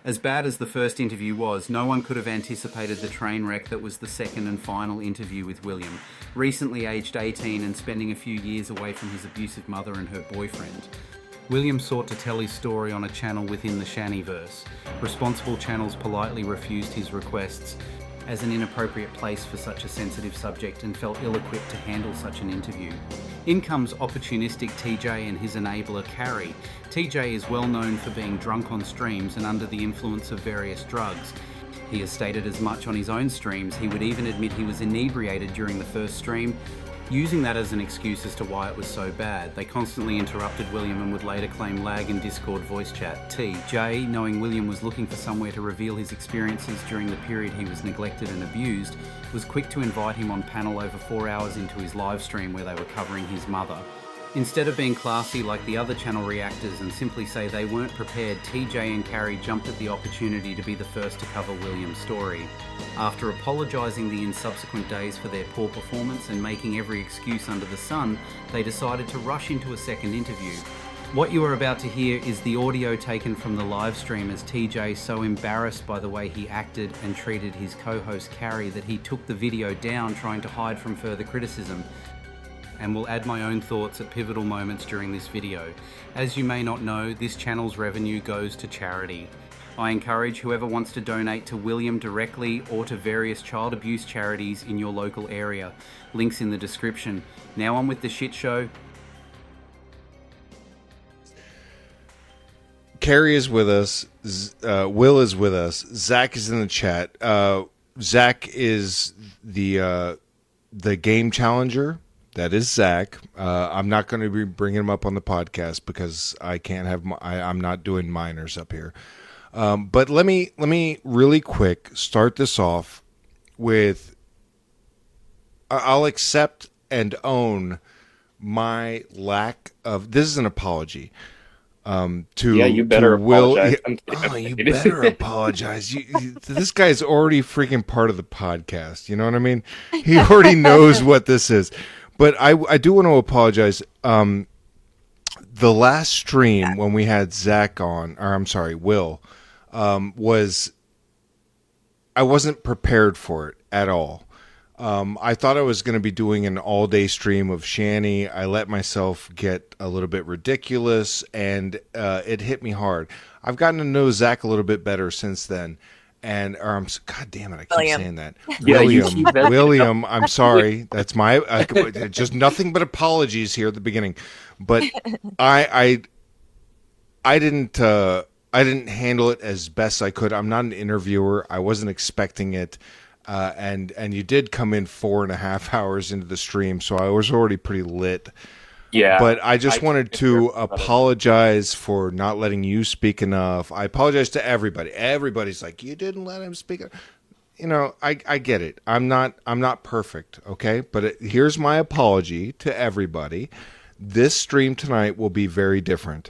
As bad as the first interview was, no one could have anticipated the train wreck that was the second and final interview with William, recently aged 18 and spending a few years away from his abusive mother and her boyfriend. William sought to tell his story on a channel within the Shannyverse. Responsible channels politely refused his requests as an inappropriate place for such a sensitive subject and felt ill-equipped to handle such an interview. In comes opportunistic TJ and his enabler Carrie. TJ is well known for being drunk on streams and under the influence of various drugs. He has stated as much on his own streams. He would even admit he was inebriated during the first stream, using that as an excuse as to why it was so bad. They constantly interrupted William and would later claim lag in Discord voice chat. TJ, knowing William was looking for somewhere to reveal his experiences during the period he was neglected and abused, was quick to invite him on panel over 4 hours into his live stream where they were covering his mother. Instead of being classy like the other channel reactors and simply say they weren't prepared, TJ and Carrie jumped at the opportunity to be the first to cover William's story. After apologising in subsequent days for their poor performance and making every excuse under the sun, they decided to rush into a second interview. What you are about to hear is the audio taken from the live stream as TJ, so embarrassed by the way he acted and treated his co-host Carrie that he took the video down trying to hide from further criticism, and will add my own thoughts at pivotal moments during this video. As you may not know, this channel's revenue goes to charity. I encourage whoever wants to donate to William directly or to various child abuse charities in your local area. Links in the description. Now on with the shit show. Carrie is with us. Will is with us. Zach is in the chat. Zach is the game challenger. That is Zach. I'm not going to be bringing him up on the podcast because I can't have. I'm not doing minors up here. But let me really quick start this off with. I'll accept and own my lack of. This is an apology. You better apologize. You better apologize. This guy's already freaking part of the podcast. You know what I mean? He already knows what this is. But I do want to apologize. The last stream when we had Zach on, or I'm sorry, Will, I wasn't prepared for it at all. I thought I was going to be doing an all-day stream of Shanny. I let myself get a little bit ridiculous, and it hit me hard. I've gotten to know Zach a little bit better since then. And God damn it, I keep saying that. Yeah, William, I'm sorry. That's my just nothing but apologies here at the beginning. But I didn't handle it as best I could. I'm not an interviewer. I wasn't expecting it. And you did come in 4.5 hours into the stream, so I was already pretty lit. Yeah. But I just wanted to apologize for not letting you speak enough. I apologize to everybody. Everybody's like, you didn't let him speak. You know, I get it. I'm not perfect, okay? But here's my apology to everybody. This stream tonight will be very different.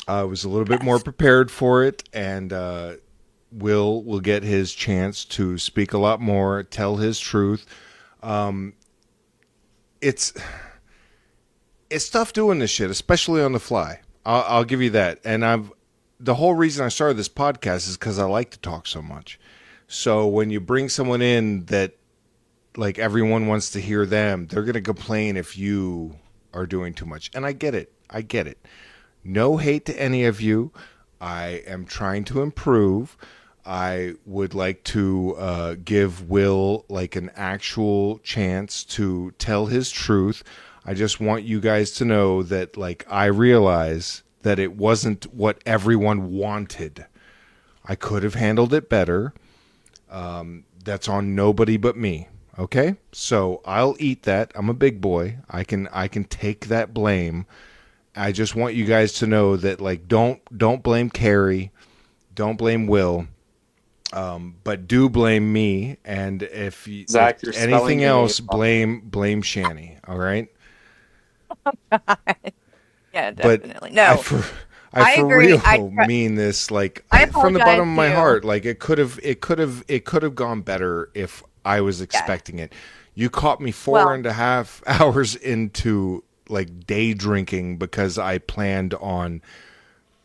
I was a little bit more prepared for it, and Will get his chance to speak a lot more, tell his truth. It's tough doing this shit, especially on the fly. I'll give you that. And the whole reason I started this podcast is because I like to talk so much. So when you bring someone in that, like, everyone wants to hear them, they're going to complain if you are doing too much. And I get it. No hate to any of you. I am trying to improve. I would like to give Will, like, an actual chance to tell his truth. I just want you guys to know that, like, I realize that it wasn't what everyone wanted. I could have handled it better. That's on nobody but me. Okay? So I'll eat that. I'm a big boy. I can take that blame. I just want you guys to know that, like, don't blame Carrie. Don't blame Will. But do blame me. And if Zach, if anything else, blame Shanny. All right? Oh, God. Yeah, definitely. But I for agree. real mean this, like, from the bottom of my heart. Like, it could have gone better if I was expecting it. You caught me 4.5 hours into, like, day drinking because I planned on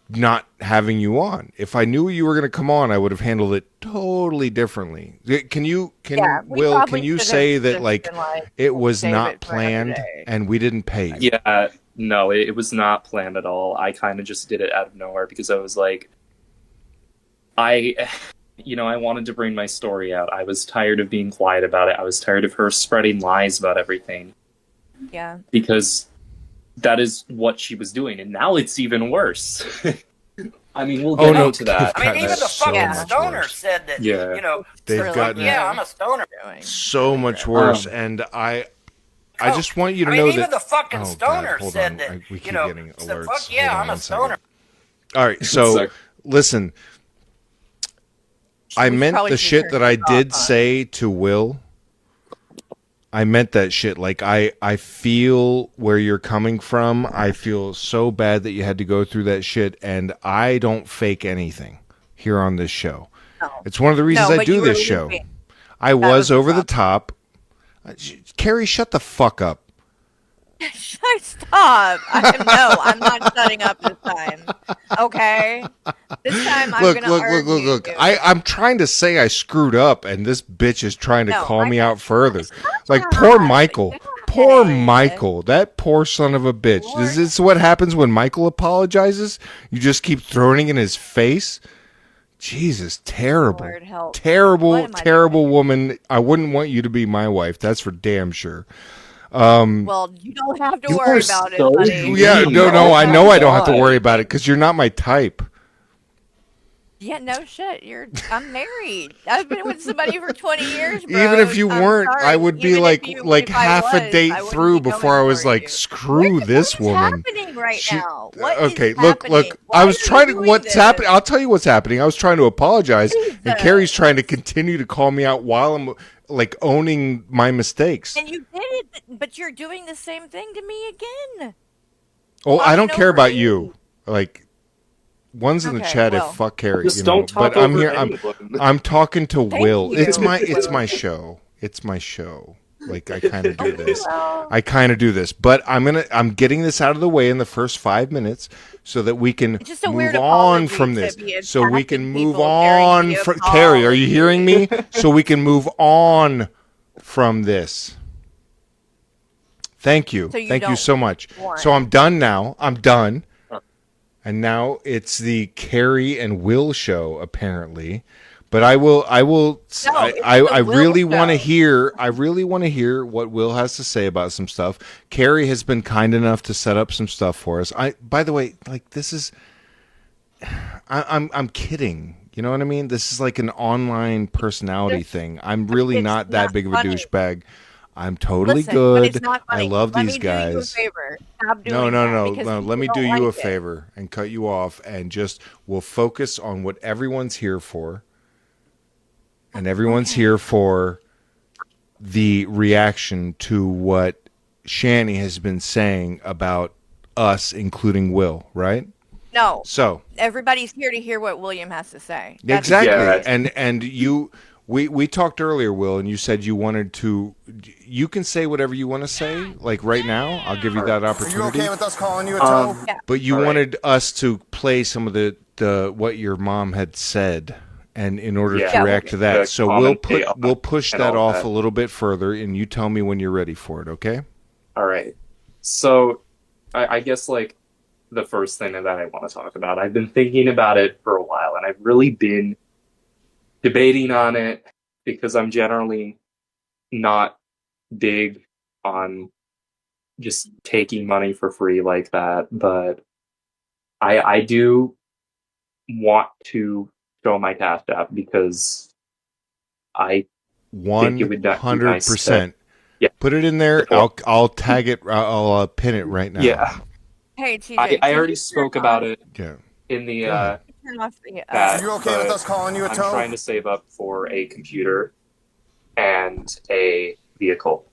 not having you on. If I knew you were going to come on, I would have handled it totally differently. Will, can you say that like it was not planned and we didn't pay you? Yeah, no, it was not planned at all. I kind of just did it out of nowhere because I was like, I wanted to bring my story out. I was tired of being quiet about it. I was tired of her spreading lies about everything. Yeah. Because that is what she was doing, and now it's even worse. I mean, we'll get into that. I mean, even the fucking stoner said that, they've gotten I'm a stoner. So much worse, and I just want you to know that... even the fucking stoner said that, we keep getting alerts. Fuck yeah, I'm a stoner. All right, so, listen, I meant the shit that I did say to Will. I meant that shit. Like, I feel where you're coming from. I feel so bad that you had to go through that shit, and I don't fake anything here on this show. No. It's one of the reasons I do this show. I was over the top. Carrie, shut the fuck up. Stop. I'm not shutting up this time. Okay? This time I'm going to argue. Look. I'm trying to say I screwed up, and this bitch is trying to call me out further. Like, poor Michael. Poor Michael. That poor son of a bitch. Is this what happens when Michael apologizes? You just keep throwing it in his face? Jesus, terrible. Terrible woman. I wouldn't want you to be my wife. That's for damn sure. Well, you don't have to worry about it, buddy. Yeah, no, I know I don't have to worry about it because you're not my type. Yeah, no shit. I'm married. I've been with somebody for 20 years, bro. Even if you weren't, I would be like half a date through before I was like, screw this woman. What's happening right now? Look. I was trying to. What's happening? I'll tell you what's happening. I was trying to apologize, and Carrie's trying to continue to call me out while I'm like owning my mistakes. And you did it, but you're doing the same thing to me again. Oh, I don't care about you. Like. One's in the chat. If fuck Carrie, don't talk but I'm here. anyone. I'm talking to Will. It's my show. It's my show. Like I kind of do this. But I'm getting this out of the way in the first 5 minutes so that we can move on from this. So we can move on from Carrie. Are you hearing me? So we can move on from this. Thank you. Thank you so much. So I'm done now. I'm done. And now it's the Carrie and Will show, apparently. But I really want to hear what Will has to say about some stuff. Carrie has been kind enough to set up some stuff for us. By the way, like this is, I'm kidding. You know what I mean? This is like an online personality thing. I'm really not that big of a douchebag. I'm totally good. I love these guys. No. Let me do you a favor and cut you off, and we'll focus on what everyone's here for. And everyone's here for the reaction to what Shanny has been saying about us, including Will, right? No. So everybody's here to hear what William has to say. Exactly. And you. We talked earlier, Will, and you said you wanted to. You can say whatever you want to say, like right now. I'll give you that opportunity. Are you okay with us calling you a toe? But you wanted us to play some of the what your mom had said, and in order to react to that, so we'll push that off a little bit further, and you tell me when you're ready for it. Okay? All right. So, I guess like the first thing that I want to talk about, I've been thinking about it for a while, and I've really been debating on it because I'm generally not big on just taking money for free like that, but I do want to show my Cash App because I 100%. Put it in there. I'll tag it. I'll pin it right now. Yeah. Hey, TJ, I already spoke about it. Yeah. In the Are you okay with us calling you a toe? I'm trying to save up for a computer and a vehicle.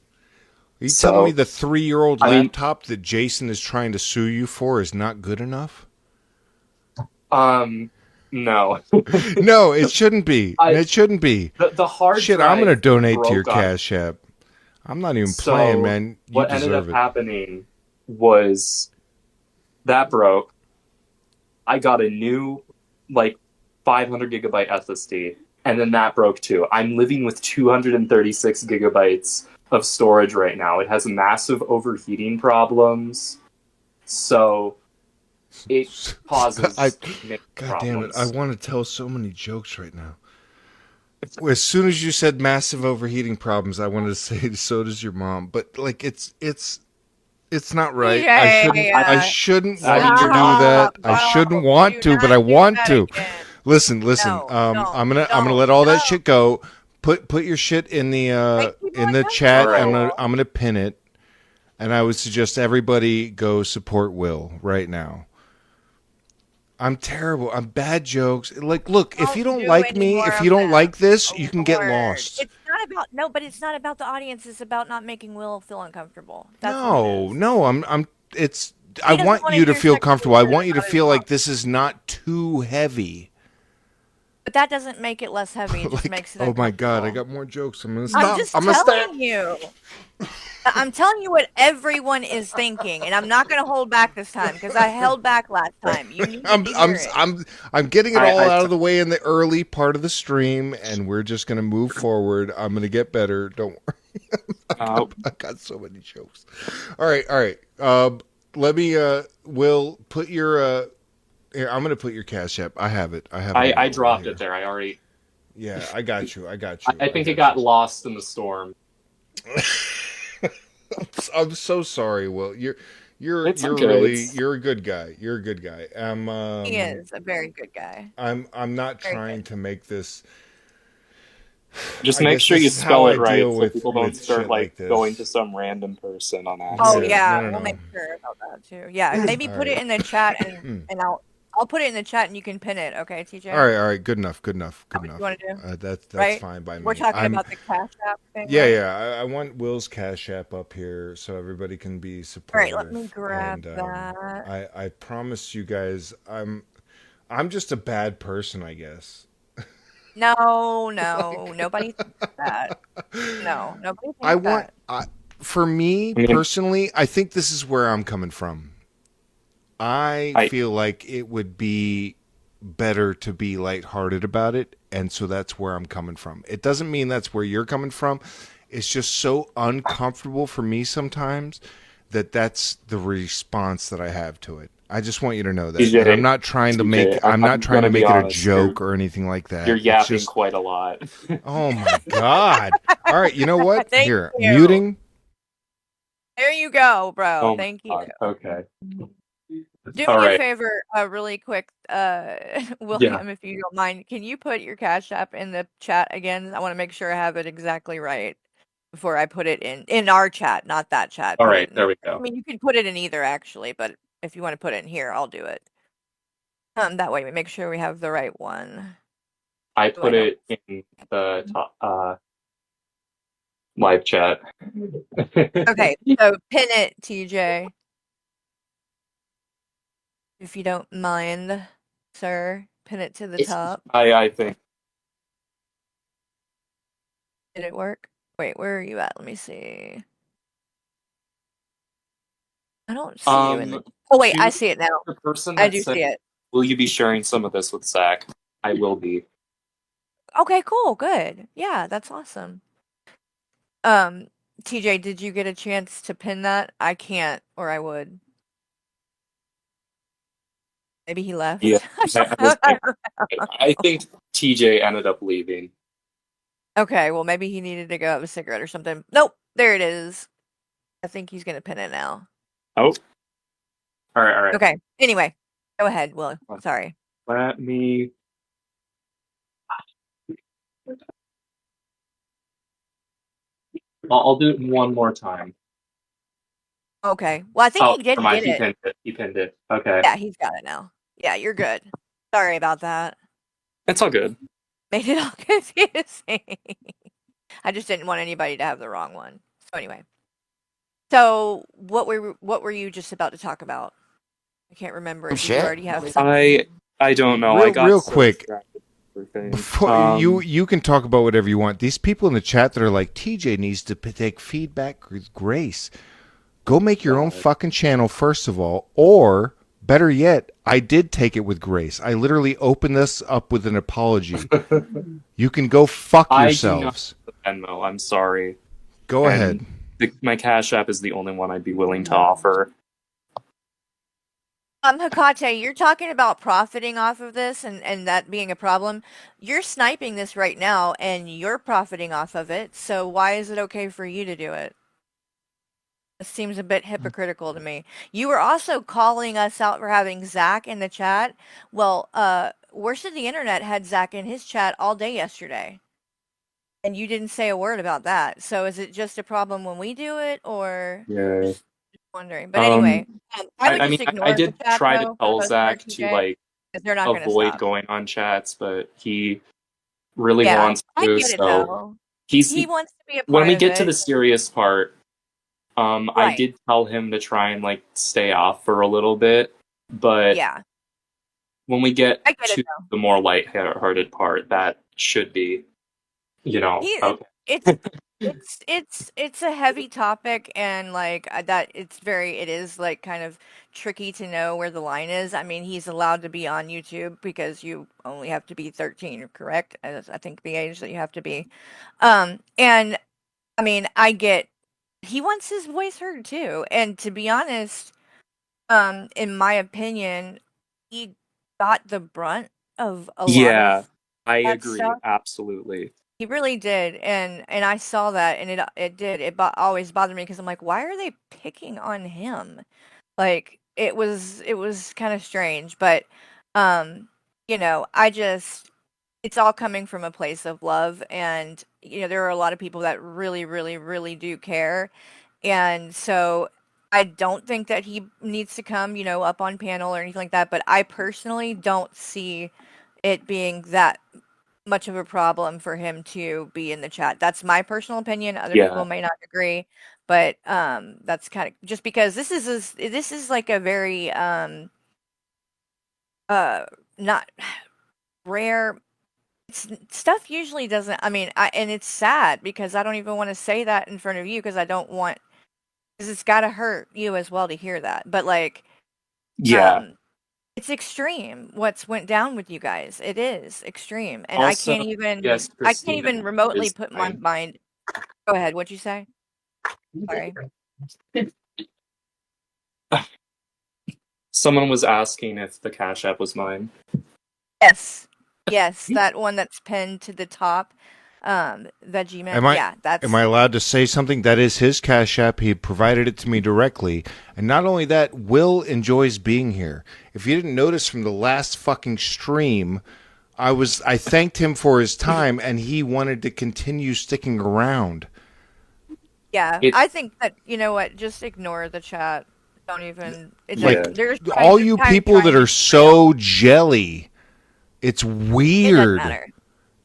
Are you telling me the 3-year-old laptop that Jason is trying to sue you for is not good enough? No. No, it shouldn't be. It shouldn't be. The hard shit. I'm going to donate to your Cash App. I'm not even playing, man. You what ended up happening was that broke, I got a new, like, 500 gigabyte SSD, and then that broke too. I'm living with 236 gigabytes of storage right now. It has massive overheating problems, so it causes God damn it! I want to tell so many jokes right now. As soon as you said massive overheating problems, I wanted to say so does your mom, but like it's not right. I shouldn't want to do that. I shouldn't want to, but I want to. Listen. No, I'm gonna let all that shit go. Put your shit in the chat. Right. I'm gonna pin it, and I would suggest everybody go support Will right now. I'm terrible. I'm bad jokes. Like, look, if you don't like me, if you don't like this, you can get lost. It's not about but it's not about the audience. It's about not making Will feel uncomfortable. That's No. I want you to feel comfortable. I want you to feel like this is not too heavy. But that doesn't make it less heavy. It just makes it. Oh my God! I got more jokes. I'm gonna I'm stop. just telling you. I'm telling you what everyone is thinking, and I'm not going to hold back this time because I held back last time. You need to hear it. I'm getting it all out of the way in the early part of the stream, and we're just going to move forward. I'm going to get better. Don't worry. I got so many jokes. All right. Let me. Will, put your. Here, I'm going to put your Cash App. I have it. I dropped it there. I already. Yeah, I got you. I think it got lost in the storm. I'm so sorry, Will. You're a good guy. You're a good guy. He is a very good guy. I'm not trying to make this. Just make sure you spell it right so people don't start like going to some random person on accident. Oh yeah, we'll make sure about that too. Yeah, maybe put it in the chat and I'll put it in the chat and you can pin it. Okay, TJ. All right. Good enough. What you want to do? That's right? fine by me. We're talking about the Cash App thing. Yeah, right? yeah. I want Will's Cash App up here so everybody can be supportive. All right, let me grab that. I promise you guys, I'm just a bad person, I guess. No, nobody thinks that. No, nobody thinks that. For me personally, I think this is where I'm coming from. I feel like it would be better to be lighthearted about it, and so that's where I'm coming from. It doesn't mean that's where you're coming from. It's just so uncomfortable for me sometimes that's the response that I have to it. I just want you to know that. TJ, I'm not trying to make it a joke or anything like that. You're yapping quite a lot. Oh my God. All right, you know what? Thank Here, you. muting. There you go, bro. Oh Thank you. God. Okay. Do me a favor, really quick, William, if you don't mind. Can you put your Cash App in the chat again? I want to make sure I have it exactly right before I put it in our chat, not that chat. All right, there we go. I mean, you can put it in either actually, but if you want to put it in here, I'll do it. That way we make sure we have the right one. I put it in the top live chat. Okay, so pin it, TJ. If you don't mind, sir, pin it to the top. I think. Did it work? Wait, where are you at? Let me see. I don't see you in the... Oh, wait, I see it now. The person I do see it. Will you be sharing some of this with Zach? I will be. Okay, cool, good. Yeah, that's awesome. TJ, did you get a chance to pin that? I can't, or I would. Maybe he left. Yeah, I think TJ ended up leaving. Okay, well, maybe he needed to go have a cigarette or something. Nope, there it is. I think he's going to pin it now. Oh. All right. Okay, anyway, go ahead, Will. Sorry. Let me... I'll do it one more time. Okay. Well, I think he did get it. He pinned it. Okay. Yeah, he's got it now. Yeah, you're good. Sorry about that. It's all good. Made it all confusing. I just didn't want anybody to have the wrong one. So anyway. So what were you just about to talk about? I can't remember if you already have something. I don't know. Real quick. Before you can talk about whatever you want. These people in the chat that are like, TJ needs to take feedback with grace. Go make your own fucking channel first of all, or Better yet, I did take it with grace. I literally opened this up with an apology. You can go fuck yourselves. I do not Venmo. I'm sorry. Go ahead. My Cash App is the only one I'd be willing to offer. Hecate, you're talking about profiting off of this and that being a problem. You're sniping this right now and you're profiting off of it. So why is it okay for you to do it? It seems a bit hypocritical to me. You were also calling us out for having Zach in the chat. Well, Worst of the Internet had Zach in his chat all day yesterday. And you didn't say a word about that. So is it just a problem when we do it, or just wondering? But anyway, I would just ignore I did the chat, try though, to tell for the most Zach part, to TJ, like 'cause they're not gonna avoid stop. going on chats, but he really Yeah, wants I to. get it, So though. he He wants to be a when part we of get to it. the serious part, I Right. did tell him to try and like stay off for a little bit, but Yeah. when we get I get it, to though. the more lighthearted part, that should be, okay. It's a heavy topic, and like it is like kind of tricky to know where the line is. I mean, he's allowed to be on YouTube because you only have to be 13, correct? As I think the age that you have to be. And I mean, he wants his voice heard too. And to be honest, in my opinion, he got the brunt of a lot of I that agree, stuff. absolutely. He really did, and I saw that, and it always bothered me because I'm like, why are they picking on him? Like it was kind of strange, but it's all coming from a place of love, and there are a lot of people that really, really, really do care, and so I don't think that he needs to come, up on panel or anything like that, but I personally don't see it being that much of a problem for him to be in the chat. That's my personal opinion. Other people may not agree, but that's kind of just because this is like a very not rare stuff usually doesn't. I mean, and it's sad because I don't even want to say that in front of you because I don't want, because it's got to hurt you as well to hear that. But like it's extreme what's went down with you guys. It is extreme. And Also, I can't even Christina remotely is put my mind. Go ahead, what'd you say? Sorry. Someone was asking if the Cash App was mine. Yes, that one that's pinned to the top. Veggie Man. Am I allowed to say something? That is his Cash App. He provided it to me directly. And not only that, Will enjoys being here. If you didn't notice from the last fucking stream, I thanked him for his time, and he wanted to continue sticking around. Yeah, I think that, you know what, just ignore the chat. Don't even. All you people that are so jelly, it's weird. It doesn't matter.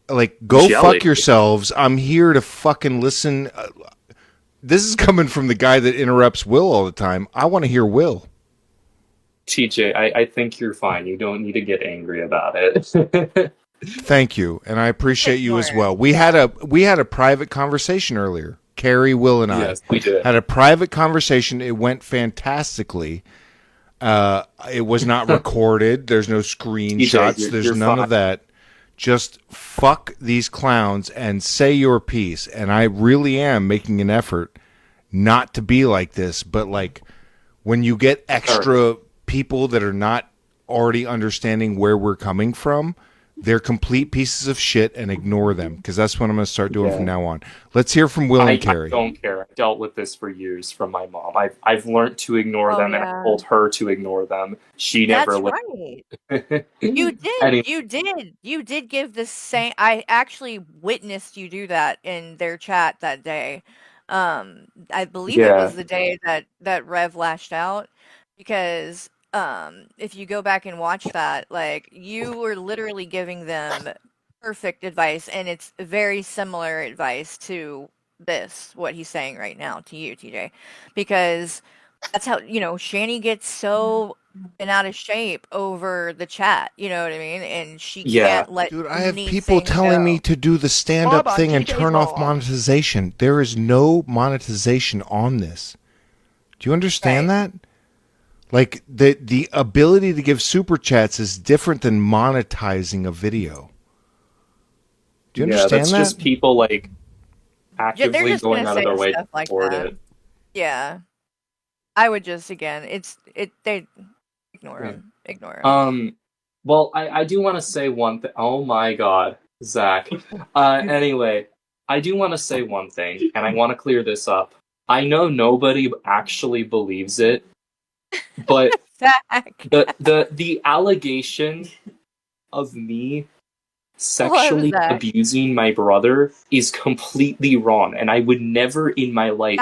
Like, go fuck yourselves. I'm here to fucking listen. This is coming from the guy that interrupts Will all the time. I want to hear Will. TJ, I think you're fine. You don't need to get angry about it. Thank you, and I appreciate you as well. We had a private conversation earlier. Carrie, Will, and I yes, we did. Had a private conversation. It went fantastically. It was not recorded. There's no screenshots. There's none of that. Just fuck these clowns and say your piece. And I really am making an effort not to be like this. But like when you get extra people that are not already understanding where we're coming from, they're complete pieces of shit, and ignore them, because that's what I'm going to start doing from now on. Let's hear from Will and Carrie. I don't care. I've dealt with this for years from my mom. I've learned to ignore them, and I told her to ignore them. She never listened. Right. You did. You did give the same. I actually witnessed you do that in their chat that day. I believe it was the day that Rev lashed out, because if you go back and watch that, like, you were literally giving them perfect advice, and it's very similar advice to what he's saying right now to you, TJ, because that's how, Shanny gets so been out of shape over the chat, you know what I mean? And she can't let. Dude, I have people telling me to do the stand-up thing and turn off monetization. There is no monetization on this. Do you understand that? Like the ability to give super chats is different than monetizing a video. Do you understand that's that? just people like They're actively just going gonna out of say their way to stuff like support that. it. Yeah. I would just, again, they ignore Yeah. him. Ignore him. Well, I do want to say one thing. Oh my God, Zach. Anyway, I do want to say one thing, and I want to clear this up. I know nobody actually believes it, but Zach. the allegation of me sexually Zach. abusing my brother is completely wrong, and I would never in my life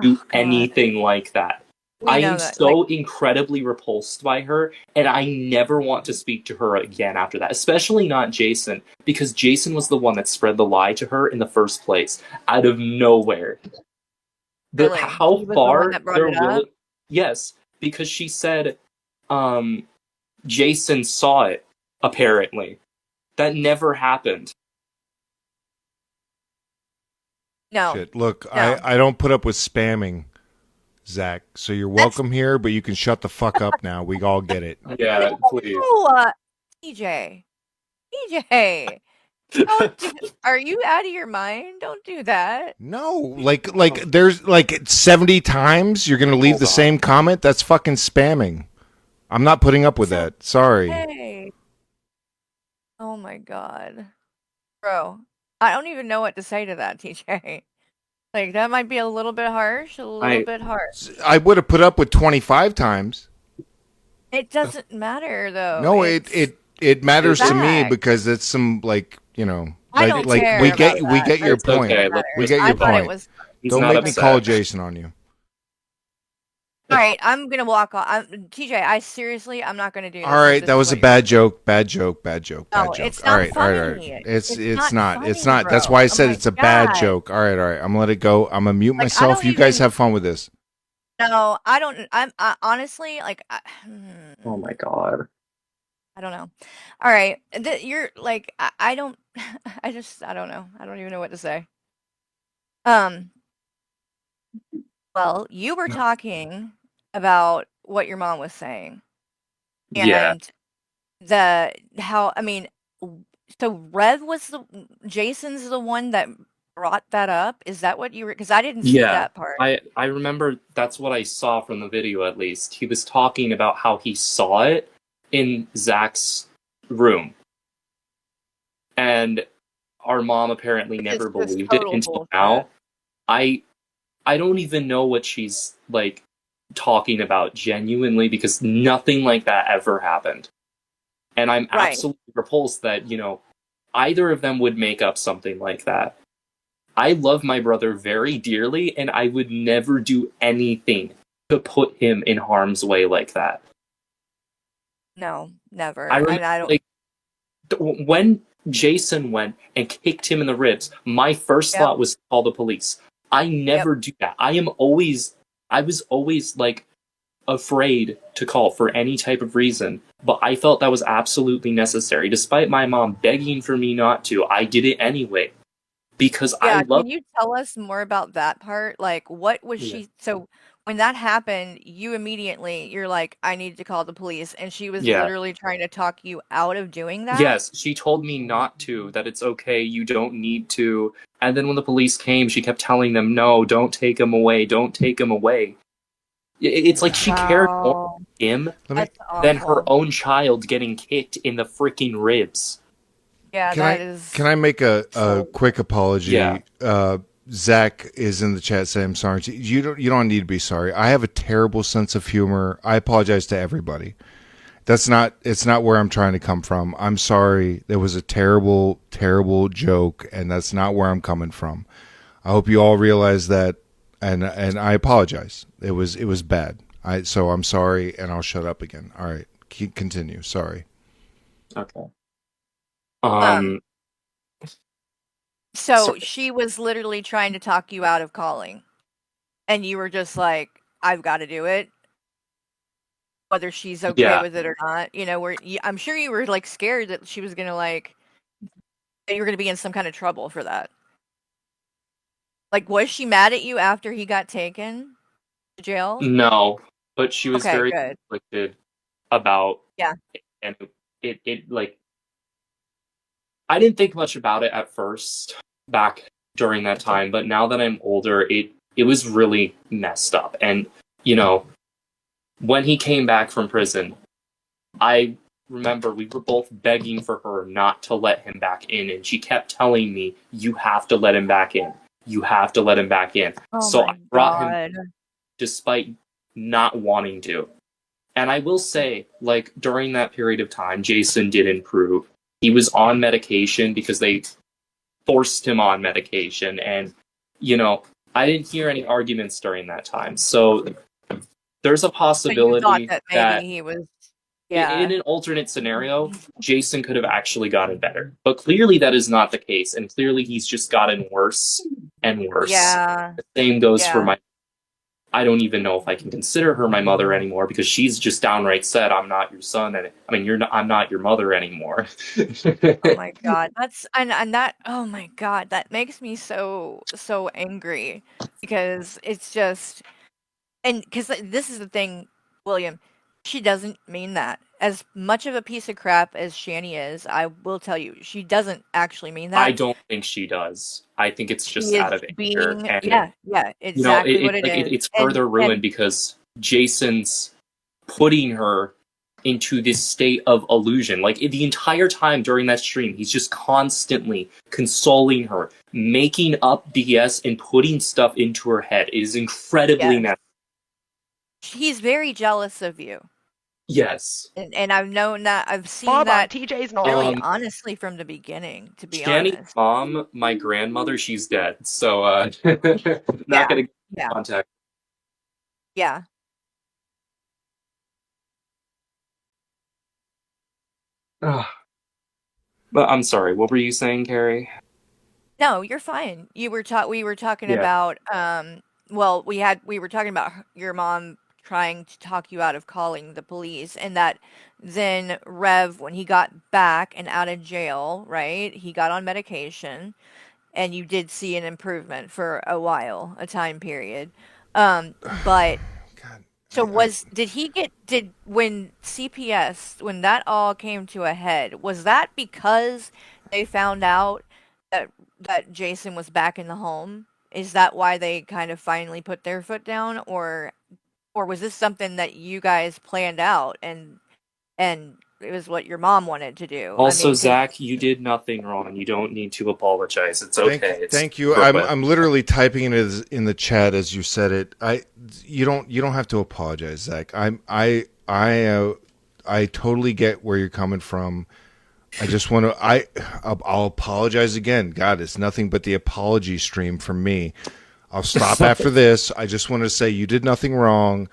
do God. anything like that. We I know am that. so incredibly repulsed by her, and I never want to speak to her again after that, especially not Jason, because Jason was the one that spread the lie to her in the first place, out of nowhere. Really? How He was the one far that brought they're it up? willing... Yes, because she said Jason saw it, apparently. That never happened. No. Shit. Look, No. I don't put up with spamming, Zach. So you're welcome here, but you can shut the fuck up now. We all get it. Yeah, please. TJ. TJ. Are you out of your mind? Don't do that. No, like there's like 70 times you're gonna leave the same comment. That's fucking spamming. I'm not putting up with that. Sorry. Hey. Oh my God. Bro, I don't even know what to say to that, TJ. Like, that might be a little bit harsh, bit harsh. I would have put up with 25 times. It doesn't matter, though. No, it matters to me because it's some, like, you know, I don't care we get your It's point. okay. Look, We get your point. Don't not make me upset. call Jason on you. All right, I'm gonna walk off. TJ, I'm not gonna do this. All right, that was a bad joke. Bad joke. Bad joke. No, Bad joke. it's All not right, all right, all funny. right. It's not. funny, It's not. That's bro. why I said Oh it's a my bad God. joke. All right, all right. I'm gonna let it go. I'm gonna mute Like, I myself. don't You guys even- have fun with this. No, I don't. I honestly, like, Oh my God. I don't know. All right, you're like, I don't. I don't know. I don't even know what to say. Well, you were talking about what your mom was saying. Yeah. And so Rev was Jason's the one that brought that up? Is that what you were, because I didn't see that part. I remember that's what I saw from the video, at least. He was talking about how he saw it in Zach's room. And our mom apparently never believed it until now. I don't even know what she's, like, talking about genuinely, because nothing like that ever happened. And I'm absolutely repulsed that, you know, either of them would make up something like that. I love my brother very dearly, and I would never do anything to put him in harm's way like that. No, never. I remember, and I don't. like, when Jason went and kicked him in the ribs, my first thought was to call the police. I never do that. I was always, like, afraid to call for any type of reason, but I felt that was absolutely necessary. Despite my mom begging for me not to, I did it anyway. Because I love... Can you tell us more about that part? Like, what was she... So, when that happened, you're like, I need to call the police, and she was literally trying to talk you out of doing that? Yes, she told me not to, that it's okay, you don't need to. And then when the police came, she kept telling them, no, don't take him away, don't take him away. It's like she cared more about him than her own child getting kicked in the freaking ribs. Yeah, Can I make a quick apology? Yeah. Zach is in the chat saying, I'm sorry. You don't need to be sorry. I have a terrible sense of humor. I apologize to everybody. It's not where I'm trying to come from. I'm sorry. There was a terrible, terrible joke, and that's not where I'm coming from. I hope you all realize that, and I apologize. It was bad. So I'm sorry, and I'll shut up again. All right. Continue. Sorry. Okay. So she was literally trying to talk you out of calling, and you were just like, I've got to do it, whether she's okay with it or not. You know, I'm sure you were, like, scared that she was gonna, like, that you were gonna be in some kind of trouble for that. Like, was she mad at you after he got taken to jail? No, but she was Okay, very good. conflicted about Yeah. and it like I didn't think much about it at first back during that time, but now that I'm older, it was really messed up. And you know, when he came back from prison, I remember we were both begging for her not to let him back in, and she kept telling me, "You have to let him back in. You have to let him back in." Oh So I my brought him God. despite not wanting to. And I will say, like, during that period of time, Jason did improve. He was on medication because they forced him on medication. And, you know, I didn't hear any arguments during that time. So there's a So you thought possibility that maybe that he was, in yeah. an alternate scenario, Jason could have actually gotten better. But clearly that is not the case. And clearly he's just gotten worse and worse. Yeah. The same goes for Yeah. my I don't even know if I can consider her my mother anymore because she's just downright said, "I'm not your son," and I mean, I'm not your mother anymore. Oh my God. That's and that oh my God, that makes me so angry because it's just and because this is the thing, William, she doesn't mean that. As much of a piece of crap as Shanny is, I will tell you, she doesn't actually mean I that. don't think she does. I think it's just She is out of anger, being and yeah, exactly what it is. it's further ruined And because Jason's putting her into this state of illusion. Like the entire time during that stream, he's just constantly consoling her, making up BS and putting stuff into her head. It is incredibly yes, messy. he's very jealous of you. Yes. And I've known that I've seen Bob on that TJ's really Knob. honestly from the beginning, to be Shanny's honest. mom, my grandmother, she's dead. So not Yeah. gonna get Yeah. contact. Yeah. Ugh. But I'm sorry, what were you saying, Carrie? No, you're fine. We were talking Yeah. about well, we were talking about your mom trying to talk you out of calling the police and that then Rev when he got back and out of jail, right? He got on medication and you did see an improvement for a while, a time period. But God, so did when CPS when that all came to a head, was that because they found out that Jason was back in the home? Is that why they kind of finally put their foot down or was this something that you guys planned out and it was what your mom wanted to do? I Also, mean, 'cause Zach, you did nothing wrong. You don't need to apologize. It's okay. It's thank you. Brooklyn. I'm literally typing it in the chat as you said it. You don't have to apologize, Zach. I totally get where you're coming from. I just want to. I'll apologize again. God, it's nothing but the apology stream from me. I'll stop after this. I just want to say you did nothing wrong.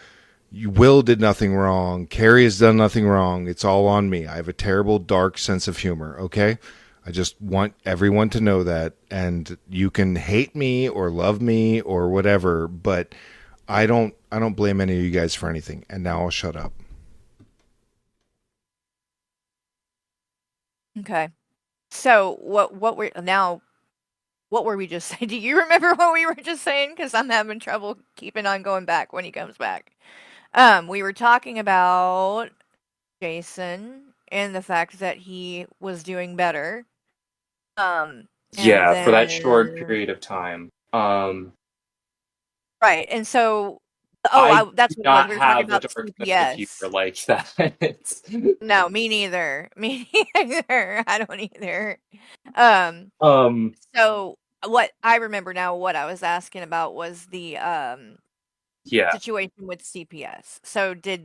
Will did nothing wrong. Carrie has done nothing wrong. It's all on me. I have a terrible, dark sense of humor. Okay, I just want everyone to know that. And you can hate me or love me or whatever, but I don't blame any of you guys for anything. And now I'll shut up. okay. So what were we just saying? Do you remember what we were just saying? Because I'm having trouble keeping on going back when he comes back. We were talking about Jason and the fact that he was doing better. And Yeah, for that short then period of time. right, and so I that's do what it was. not We were talking have a about dark sense of CPS. humor like that. No, me neither. Me neither. I don't either. Um, um, so what I remember now, what I was asking about was the yeah. situation with CPS. So do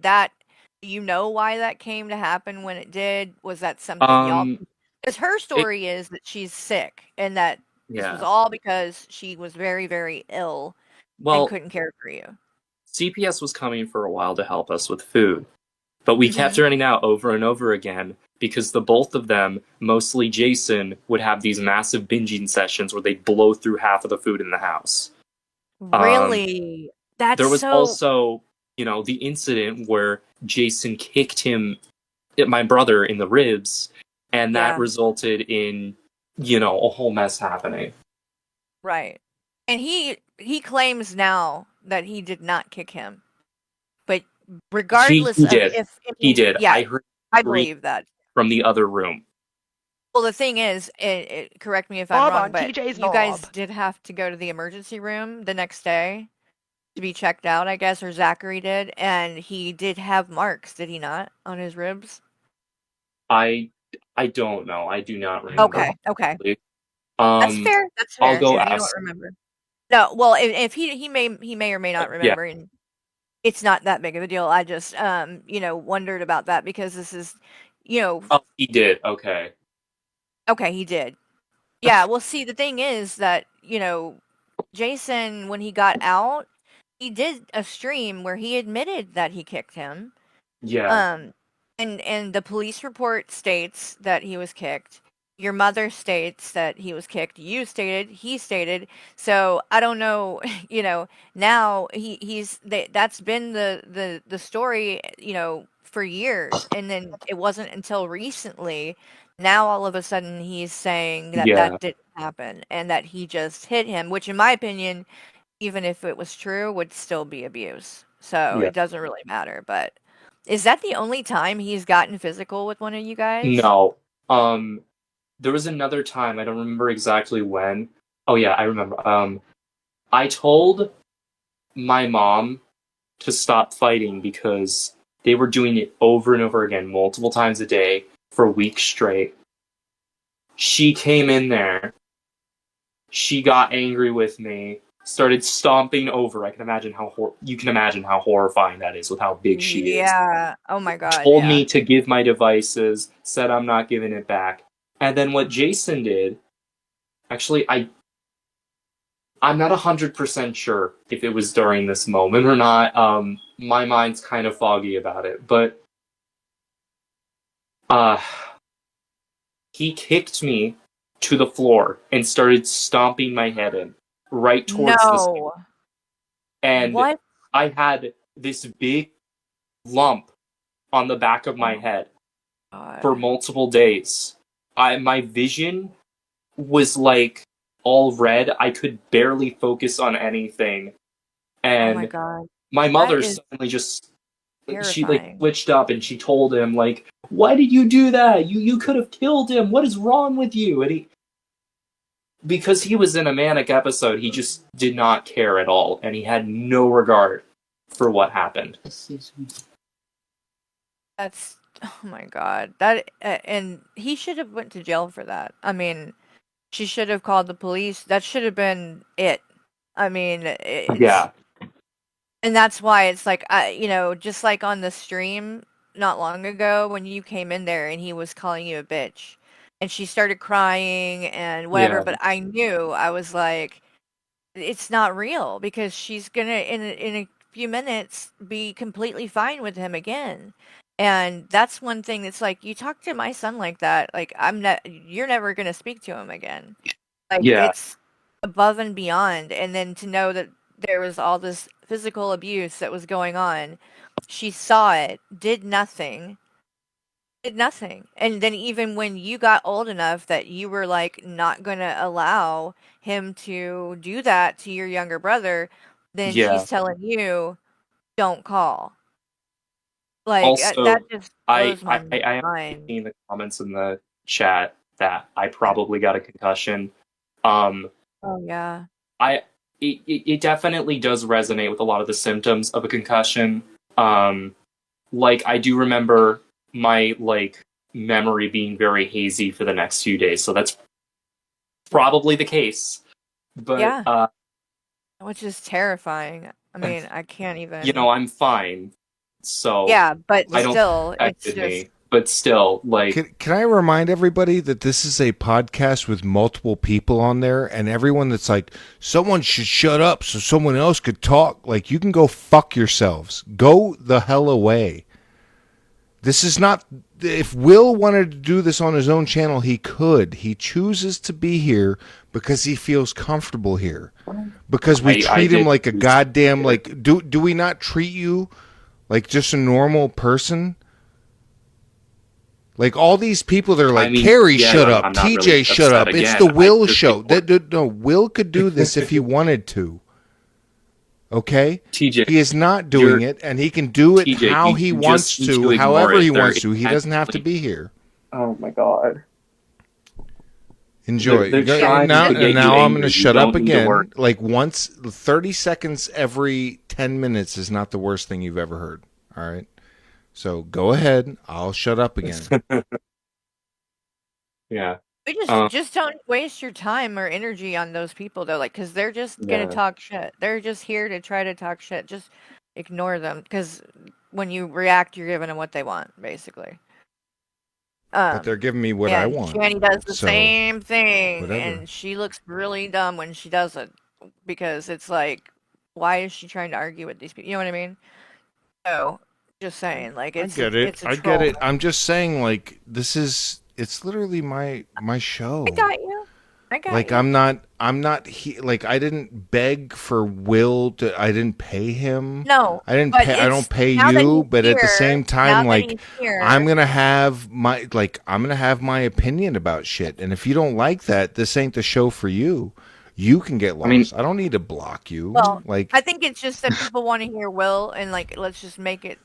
you know why that came to happen when it did? Was that something y'all Um, because her it, story is that she's sick and that this was yeah. all because she was very, very ill and Well, couldn't care for you. CPS was coming for a while to help us with food, but we kept Mhm. running out over and over again because the both of them, mostly Jason, would have these massive binging sessions where they'd blow through half of the food in the house. Really? That's There was so also, the incident where Jason kicked my brother, in the ribs, and that yeah, resulted in, a whole mess happening. right. And he claims now that he did not kick him. But regardless He of did. if He did. yeah, I heard I believe that. from the other room. Well, the thing is, correct me if I'm wrong, but you guys did have to go to the emergency room the next day to be checked out, I guess, or Zachary did, and he did have marks, did he not, on his ribs? I don't know. I do not remember. Okay. That's fair. That's I'll fair. go If you ask. don't remember. No, well, if he may or may not remember, and it's not that big of a deal. I just wondered about that because this is, Oh, he did. Okay. Okay, he did. Yeah, well, see, the thing is that, Jason, when he got out, he did a stream where he admitted that he kicked him. Yeah. And the police report states that he was kicked. Your mother states that he was kicked. You stated, he stated. So I don't know, now that's been the story, for years. And then it wasn't until recently, now all of a sudden he's saying that Yeah. that didn't happen and that he just hit him, which in my opinion, even if it was true, would still be abuse. So Yeah. it doesn't really matter. But is that the only time he's gotten physical with one of you guys? No. There was another time, I don't remember exactly when. Oh yeah, I remember. I told my mom to stop fighting because they were doing it over and over again, multiple times a day for weeks straight. She came in there. She got angry with me, started stomping over. You can imagine how horrifying that is with how big she is. Yeah. Oh my god. Told me to give my devices, said I'm not giving it back. And then what Jason did, actually, I'm not 100% sure if it was during this moment or not. My mind's kind of foggy about it, but he kicked me to the floor and started stomping my head in right towards the screen. And what? I had this big lump on the back of my head for multiple days. My vision was like all red. I could barely focus on anything. And oh my god. My mother suddenly just she like switched up and she told him like, "Why did you do that? You could have killed him. What is wrong with you?" And because he was in a manic episode, he just did not care at all, and he had no regard for what happened. That's oh my god. That and he should have went to jail for that. I mean, she should have called the police. That should have been it. I mean, yeah. And that's why it's like, just like on the stream not long ago when you came in there and he was calling you a bitch and she started crying and whatever, but I knew, I was like, it's not real because she's gonna, in a few minutes, be completely fine with him again. And that's one thing that's like, you talk to my son like that, like, you're never gonna speak to him again. Like, it's above and beyond. And then to know that there was all this physical abuse that was going on. She saw it, did nothing. And then even when you got old enough that you were like not going to allow him to do that to your younger brother, then she's telling you don't call. Like also, that just blows my mind. I am seeing the comments in the chat that I probably got a concussion. Oh yeah. It definitely does resonate with a lot of the symptoms of a concussion. Like I do remember my memory being very hazy for the next few days, so that's probably the case. But which is terrifying. I mean, I can't even. I'm fine. So yeah, but I still, it's just. Me. But still, Can I remind everybody that this is a podcast with multiple people on there, and everyone that's like, someone should shut up so someone else could talk. Like, you can go fuck yourselves. Go the hell away. This is not. If Will wanted to do this on his own channel, he could. He chooses to be here because he feels comfortable here. Because we treat him like a goddamn Do we not treat you like just a normal person? Like, all these people, they're like, Carrie, shut up. TJ, really shut up. Again. It's the Will show. No, Will could do this if he wanted to. Okay? TJ, He is not doing it, and he can do it TJ, how you he just wants need to, ignore however it. he They're wants to. He doesn't have to intentionally- be here. Oh my god. Enjoy. They're trying now to get you now I'm angry. going to You shut don't up need to again. work. Like once, 30 seconds every 10 minutes is not the worst thing you've ever heard. All right? So go ahead. I'll shut up again. Yeah. We just don't waste your time or energy on those people though, like, because they're just gonna talk shit. They're just here to try to talk shit. Just ignore them, because when you react, you're giving them what they want, basically. But they're giving me what I want. Shanny does the So, same thing, whatever. and she looks really dumb when she does it, because it's like, why is she trying to argue with these people? You know what I mean? So, just saying, like, I get it. it's a I troll. get it. I'm just saying, like, it's literally my show. I got you. Like, I'm not like, I didn't beg for Will to, I didn't pay him. No, I didn't but pay, I don't pay now that you, he's but at the here- same now time, that like, he's here- I'm going to have my opinion about shit. And if you don't like that, this ain't the show for you. You can get lost. I don't need to block you. Well, like, I think it's just that people want to hear Will, and like, let's just make it,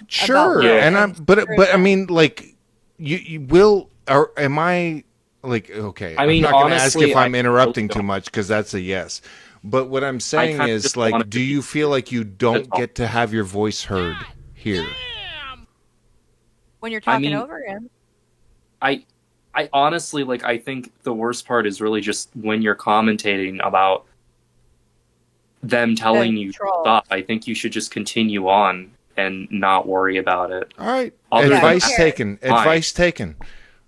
sure. about Will And I'm, but screw I them. mean, like, you will, or am I, like, okay, I mean, I'm not going to ask honestly, if I'm I interrupting really too don't. much, because that's a yes. But what I'm saying kinda is, just like, wanted do to you be- feel like you don't all. get to have your voice heard here? When you're talking mean- over him. I honestly, like, I think the worst part is really just when you're commentating about them telling you to trolls. stop. I think you should just continue on and not worry about it. All right. Other Advice than- taken. Fine. Advice taken.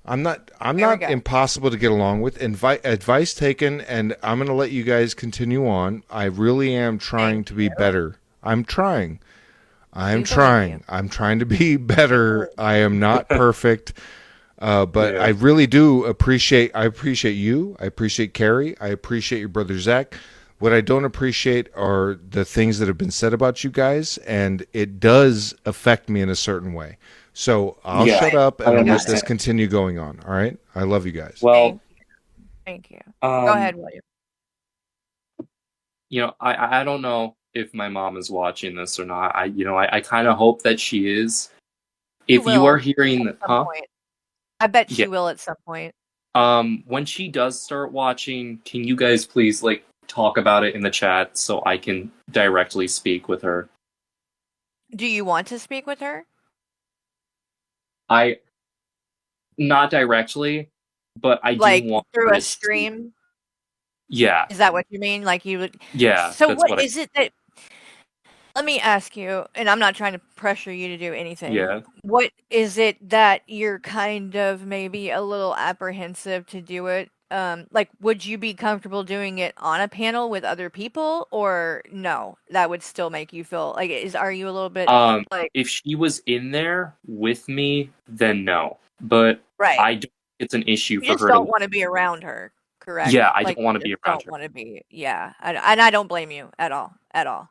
I'm not There we go. impossible to get along with. Advice taken, and I'm going to let you guys continue on. I really am trying to be better. I'm trying. I'm We believe trying. you. I'm trying to be better. I am not perfect. But Yeah. I really do appreciate you. I appreciate Carrie. I appreciate your brother Zach. What I don't appreciate are the things that have been said about you guys, and it does affect me in a certain way. So I'll Yeah, shut up and I I'll let understand. this continue going on. All right? I love you guys. Well, Thank you. Go ahead, William. I don't know if my mom is watching this or not. I kind of hope that she is. If you will are hearing At some point. I bet she Yeah. will at some point. when she does start watching, can you guys please, like, talk about it in the chat so I can directly speak with her? Do you want to speak with her? Not directly, but I Like do want through her a to see- stream? Yeah, Is that what you mean? Like you would? yeah. So that's what I- is it that? Let me ask you, and I'm not trying to pressure you to do anything. Yeah. What is it that you're kind of maybe a little apprehensive to do it? Like, would you be comfortable doing it on a panel with other people, or no? That would still make you feel like are you a little bit like If she was in there with me, then no. But right? I don't think it's an issue You for just her don't to. want to be around her, correct? Yeah, I Like, don't want to you be just around don't her. want to be, yeah, and I don't blame you at all, at all.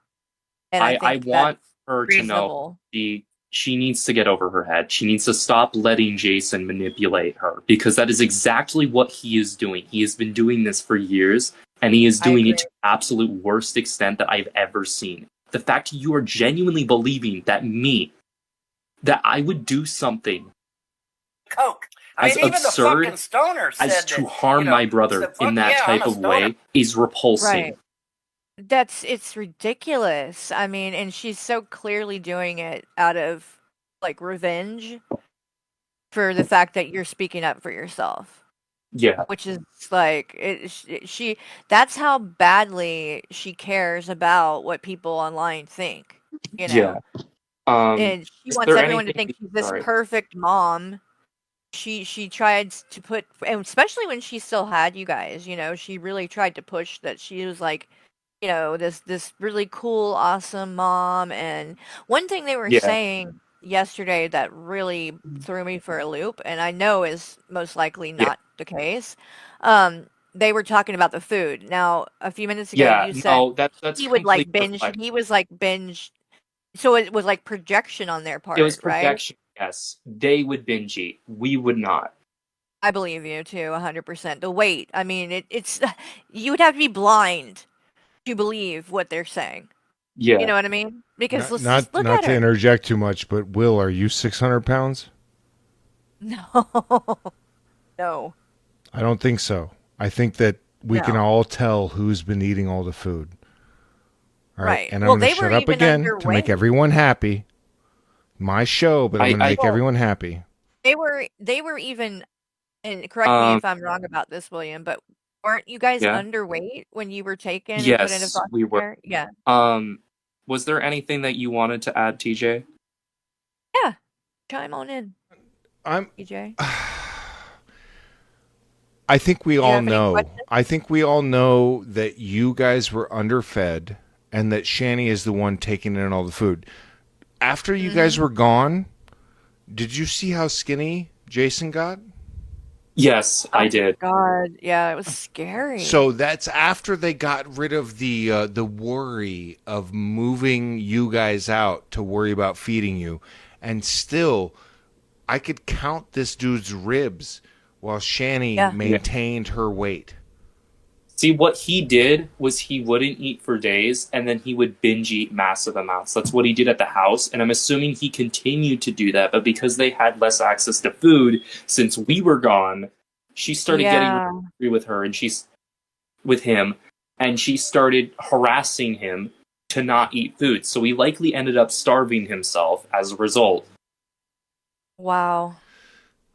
And I I think want that's her to know reasonable. she needs to get over her head. She needs to stop letting Jason manipulate her, because that is exactly what he is doing. He has been doing this for years, and he is I doing it agree. to the absolute worst extent that I've ever seen. The fact you are genuinely believing that I would do something Coke. as even absurd the fucking stoner said as to that, harm my brother said, "Fuck in that yeah, I'm type a of stoner." way is repulsing. Right. It's ridiculous. I mean, and she's so clearly doing it out of like revenge for the fact that you're speaking up for yourself, Yeah. which is like she that's how badly she cares about what people online think, you know. Yeah. And she is wants there everyone to anything- think she's this sorry. perfect mom. She tried to put, and especially when she still had you guys, she really tried to push that she was like, this really cool, awesome mom. And one thing they were Yeah. saying yesterday that really threw me for a loop, and I know is most likely Yeah. not the case. They were talking about the food. Now, a few minutes ago, Yeah, you said no, that's he would like complete binge. reflection. He was like binge. So it was like projection on their part, It was right? projection, yes. They would binge eat. We would not. I believe you too, 100%. The weight, I mean, it's you would have to be blind to believe what they're saying. Yeah. You know what I mean? Because let's not just look not at to her. interject too much, but Will, are you 600 pounds? No. No. I don't think so. I think that we can No. all tell who's been eating all the food. All right, Right. and I'm Well, going to they were shut up even again to make underweight. everyone happy. My show, but I'm going to make everyone happy. They were even, and correct me if I'm wrong about this, William, but weren't you guys underweight when you were taken and put into Yes, foster we were. care? Yeah. Was there anything that you wanted to add, TJ? Yeah. Chime on in, TJ. I think we You all have any know. questions? I think we all know that you guys were underfed and that Shanny is the one taking in all the food. After you guys were gone, did you see how skinny Jason got? Yes, I did. God, yeah, it was scary. So that's after they got rid of the worry of moving you guys out to worry about feeding you, and still, I could count this dude's ribs while Shanny maintained her weight. See, what he did was he wouldn't eat for days, and then he would binge eat massive amounts. That's what he did at the house, and I'm assuming he continued to do that, but because they had less access to food since we were gone, she started getting angry with her, and with him, and she started harassing him to not eat food. So he likely ended up starving himself as a result. Wow.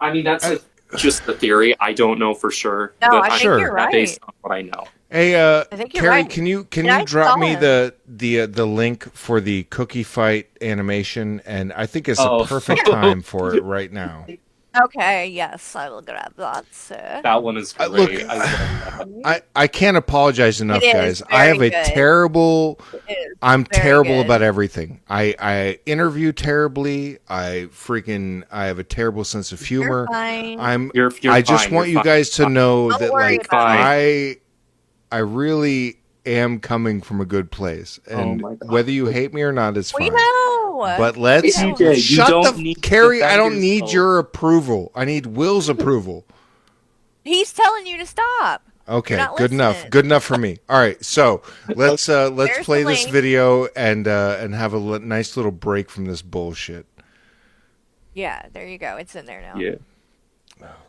I mean, that's just the theory. I don't know for sure. No, but I think you're right. Based on what I know. Hey, I think you're Carrie, right. can you drop me the link for the cookie fight animation? And I think it's a perfect time for it right now. Okay, yes, I will grab that, sir. That one is great. Look, I can't apologize enough, guys. I have a terrible. I'm terrible about everything. I interview terribly. I have a terrible sense of humor. You're fine. I just want you guys to know that, like, I really am coming from a good place, and whether you hate me or not is fine. We know. But let's shut Carrie. I don't need your approval. I need Will's approval. He's telling you to stop. Okay, good enough. Good enough for me. All right, so let's play this video and have a nice little break from this bullshit. Yeah, there you go. It's in there now. Yeah.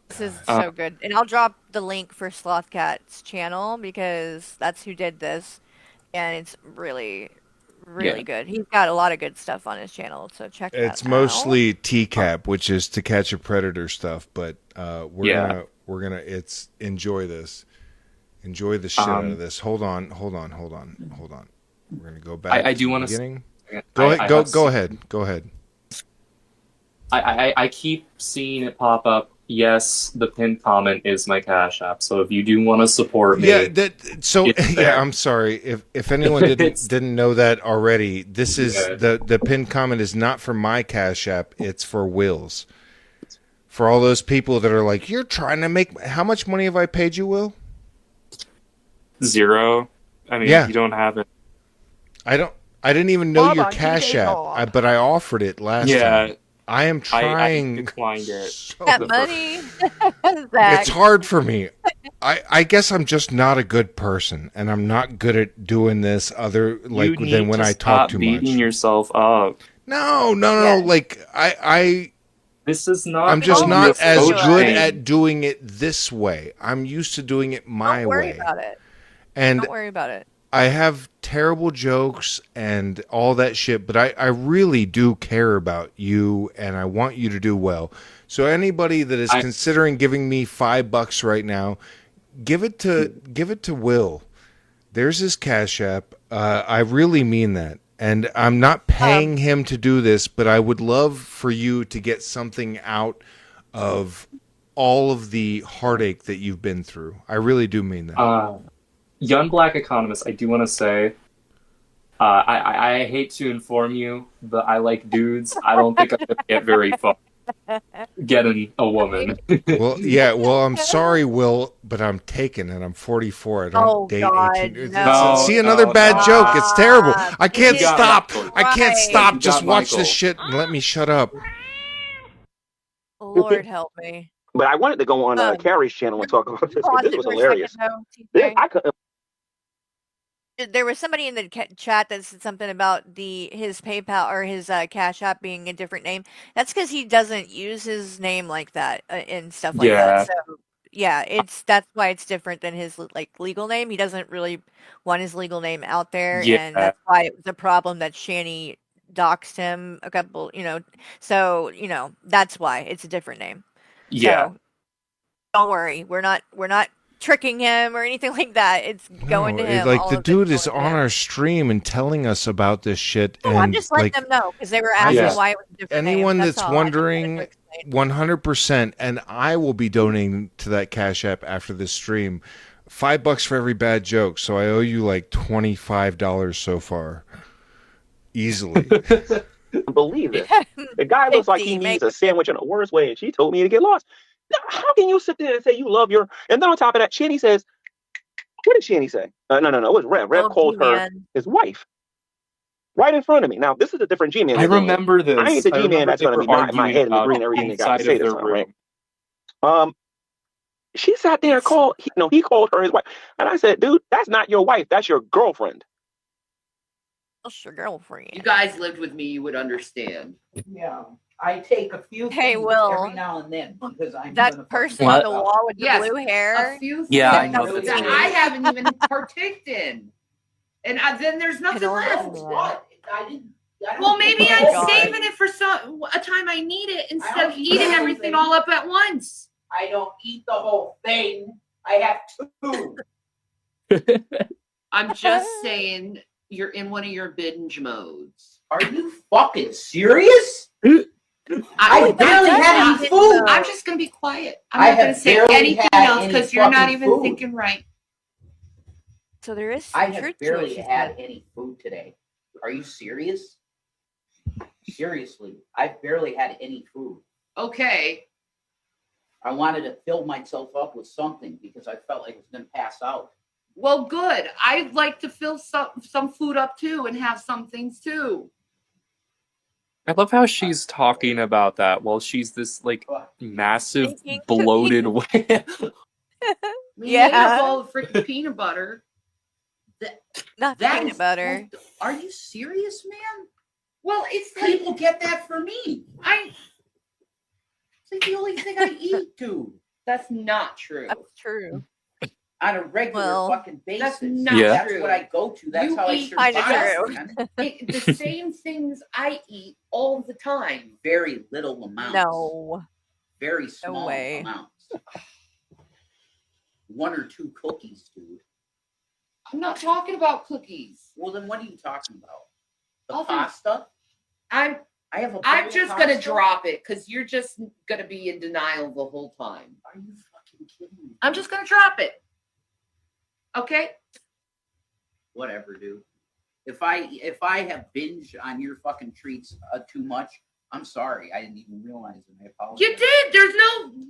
This is so good. And I'll drop the link for Slothcat's channel because that's who did this. And it's really, really good. He's got a lot of good stuff on his channel, so check that out. It's mostly TCAP, which is To Catch a Predator stuff, but we're gonna enjoy this. Enjoy the shit out of this. Hold on. We're gonna go back. I do want to go ahead. Go ahead. I keep seeing it pop up. Yes, the pinned comment is my Cash App. So if you do want to support me, I'm sorry if anyone didn't know that already. This is the pinned comment is not for my Cash App. It's for Will's. For all those people that are like, you're trying to make. How much money have I paid you, Will? 0. I mean, you don't have it. I didn't even know your Cash App, but I offered it last time. I am trying. I declined it. That money. It's hard for me. I guess I'm just not a good person, and I'm not good at doing this than when I talk too much. Beating yourself up. No. Like This is not. I'm just not as good at doing it this way. I'm used to doing it my way. Don't worry about it. Don't worry about it. I have terrible jokes and all that shit, but I really do care about you, and I want you to do well. So anybody that is considering giving me $5 right now, give it to Will. There's his Cash App. I really mean that, and I'm not paying him to do this, but I would love for you to get something out of all of the heartache that you've been through. I really do mean that. Young Black Economist, I do want to say, I hate to inform you, but I like dudes. I don't think I'm going to get very far getting a woman. Well, I'm sorry, Will, but I'm taken, and I'm 44. I don't date 18. See another bad joke. It's terrible. I can't stop. I can't stop. Just watch this shit and let me shut up. Lord help me. But I wanted to go on Carrie's channel and talk about this. This was hilarious. I couldn't. There was somebody in the chat that said something about his PayPal or his Cash App being a different name. That's because he doesn't use his name like that and stuff like that. Yeah. So yeah, that's why it's different than his like legal name. He doesn't really want his legal name out there, and Yeah. that's why it was a problem that Shanny doxed him a couple. So that's why it's a different name. Yeah. So don't worry, we're not tricking him or anything like that. It's going No, to him. like All the of it's dude is going to on him. our stream and telling us about this shit, No, I'm and just letting like them know because they were I asking just- why it was a different name. anyone That's that's all. I just wanted to wondering, explain. 100%, and I will be donating to that Cash App after this stream. $5 for every bad joke, so I owe you like $25 so far, easily. Believe this. The guy looks like he 50, needs make a sandwich in a worse way, and she told me to get lost. Now, how can you sit there and say you love your? And then on top of that, Shanny says, "What did Shanny say? No. It was Rev. Rev Oh, called her G-Man. his wife right in front of me. Now, this is a different G-Man. I remember this. I ain't the I G-Man remember that's they going to were be nodding my arguing head and about agreeing it everything they got to inside say of this the time, right? room. She sat there and he called her his wife, and I said, "Dude, that's not your wife. That's your girlfriend." That's your girlfriend. You guys lived with me, you would understand. Yeah, I take a few Hey, things Will. every now and then because I'm That gonna person What? on the wall with the Yes, blue hair. A few Yeah, I things know that's that me. I haven't even partaked in. And then there's nothing don't left. know. What? I didn't. Well, maybe Oh, I'm God. saving it for a time I need it instead of don't eat eating everything. everything all up at once. I don't eat the whole thing. I have two. I'm just saying you're in one of your binge modes. Are you fucking serious? I barely had any food. I'm just gonna be quiet. I'm I not gonna have say barely anything had else any because you're not fucking even food. thinking right. So there is I some have truth to what barely she had said. any food today. Are you serious? Seriously, I've barely had any food. Okay. I wanted to fill myself up with something because I felt like I was going to pass out. Well, good. I'd like to fill some food up too and have some things too. I love how she's talking about that while she's this like massive Thinking bloated whale. We Yeah. ate up all the freaking peanut butter. Not That peanut is- butter. Are you serious, man? Well, it's like People get that for me. It's like the only thing I eat, dude. That's not true. That's true. On a regular Well, fucking basis. That's not Yeah. That's true. what I go to. That's You how I eat survive. kinda Man. The same things I eat all the time. Very little amounts. No. Very small way. amounts. 1 or 2 cookies, dude. I'm not talking about cookies. Well, then what are you talking about? The I'll think- pasta? I'm I have a bowl I'm of just gonna pasta? drop it because you're just gonna be in denial the whole time. Are you fucking kidding me? I'm just gonna drop it. Okay? Whatever, dude. If I have binge on your fucking treats too much, I'm sorry. I didn't even realize it. I apologize. You did.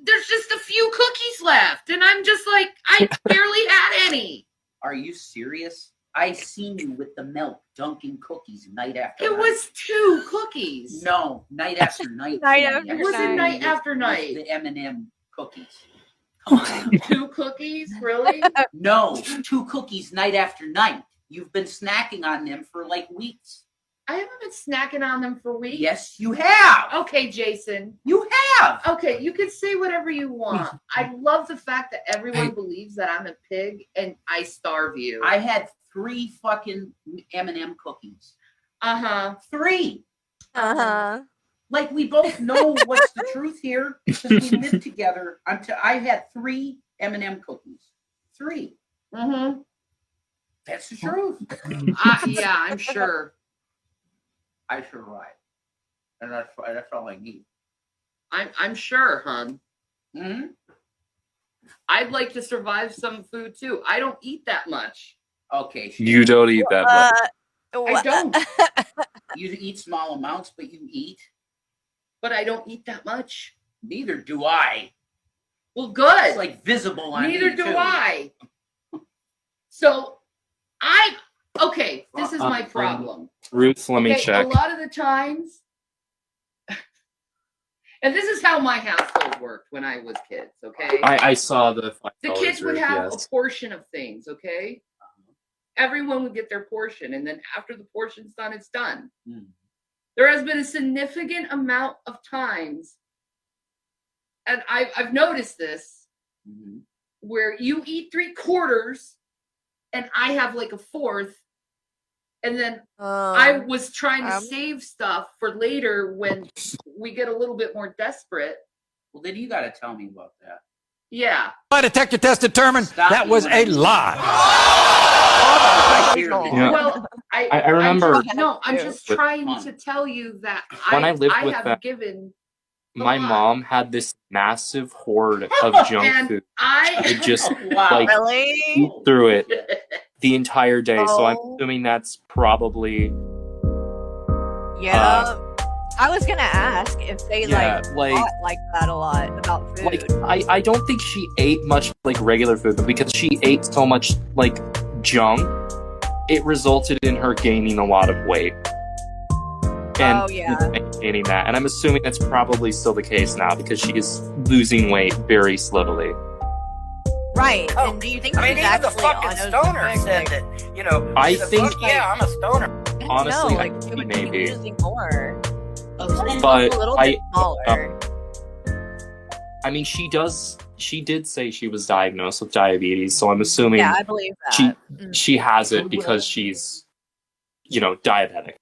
There's just a few cookies left, and I'm just like, I barely had any. Are you serious? I seen you with the milk dunking cookies night after It night. was 2 cookies. No, night after night. Night Sandy. after I It wasn't seen you night with- after with night. The M&M cookies. Come on. 2 cookies, really? No, 2 cookies night after night. You've been snacking on them for like weeks. I haven't been snacking on them for weeks. Yes, you have. Okay, Jason. You have. Okay, you can say whatever you want. I love the fact that everyone believes that I'm a pig and I starve you. I had 3 fucking M&M cookies. 3. Uh-huh. Like we both know what's the truth here because we lived together. I had 3 M&M cookies. 3. Mm-hmm. That's the truth. Yeah, I'm sure. I survived, and that's all I need. I'm sure, hon. Hmm. I'd like to survive some food too. I don't eat that much. Okay. You don't eat that much. I don't, You eat small amounts, but you eat. but I don't eat that much. Neither do I. Well, good. It's like visible on Neither me, do too. I. So okay, this is my problem. Ruth, let me Okay, check. a lot of the times, and this is how my household worked when I was kids, okay? I saw the $5 The kids would Ruth, have yes. a portion of things, okay? everyone would get their portion. And then after the portion's done, it's done. Mm. There has been a significant amount of times, and I've noticed this, where you eat 3/4 and I have like a fourth. And then I was trying to save stuff for later when we get a little bit more desperate. Well, then you got to tell me about that. Yeah. My detector test determined that was a lie. Yeah. Well, I remember. I'm just trying to tell you that when I lived with have them, given. My mom had this massive hoard of junk food. I would just Wow. eat through it the entire day. So I'm assuming that's probably. Yeah. I was gonna ask if they thought like that a lot about food. I don't think she ate much like regular food, but because she ate so much like junk, it resulted in her gaining a lot of weight. And maintaining that. And I'm assuming that's probably still the case now because she is losing weight very slowly. Right. And do you think she's even actually the fucking stoner said that, I think, yeah, I'm a stoner. Honestly, no, I think she would maybe. be losing more. But a little bit smaller. I mean, she did say she was diagnosed with diabetes, so I'm assuming I believe that. she has it because she's, diabetic.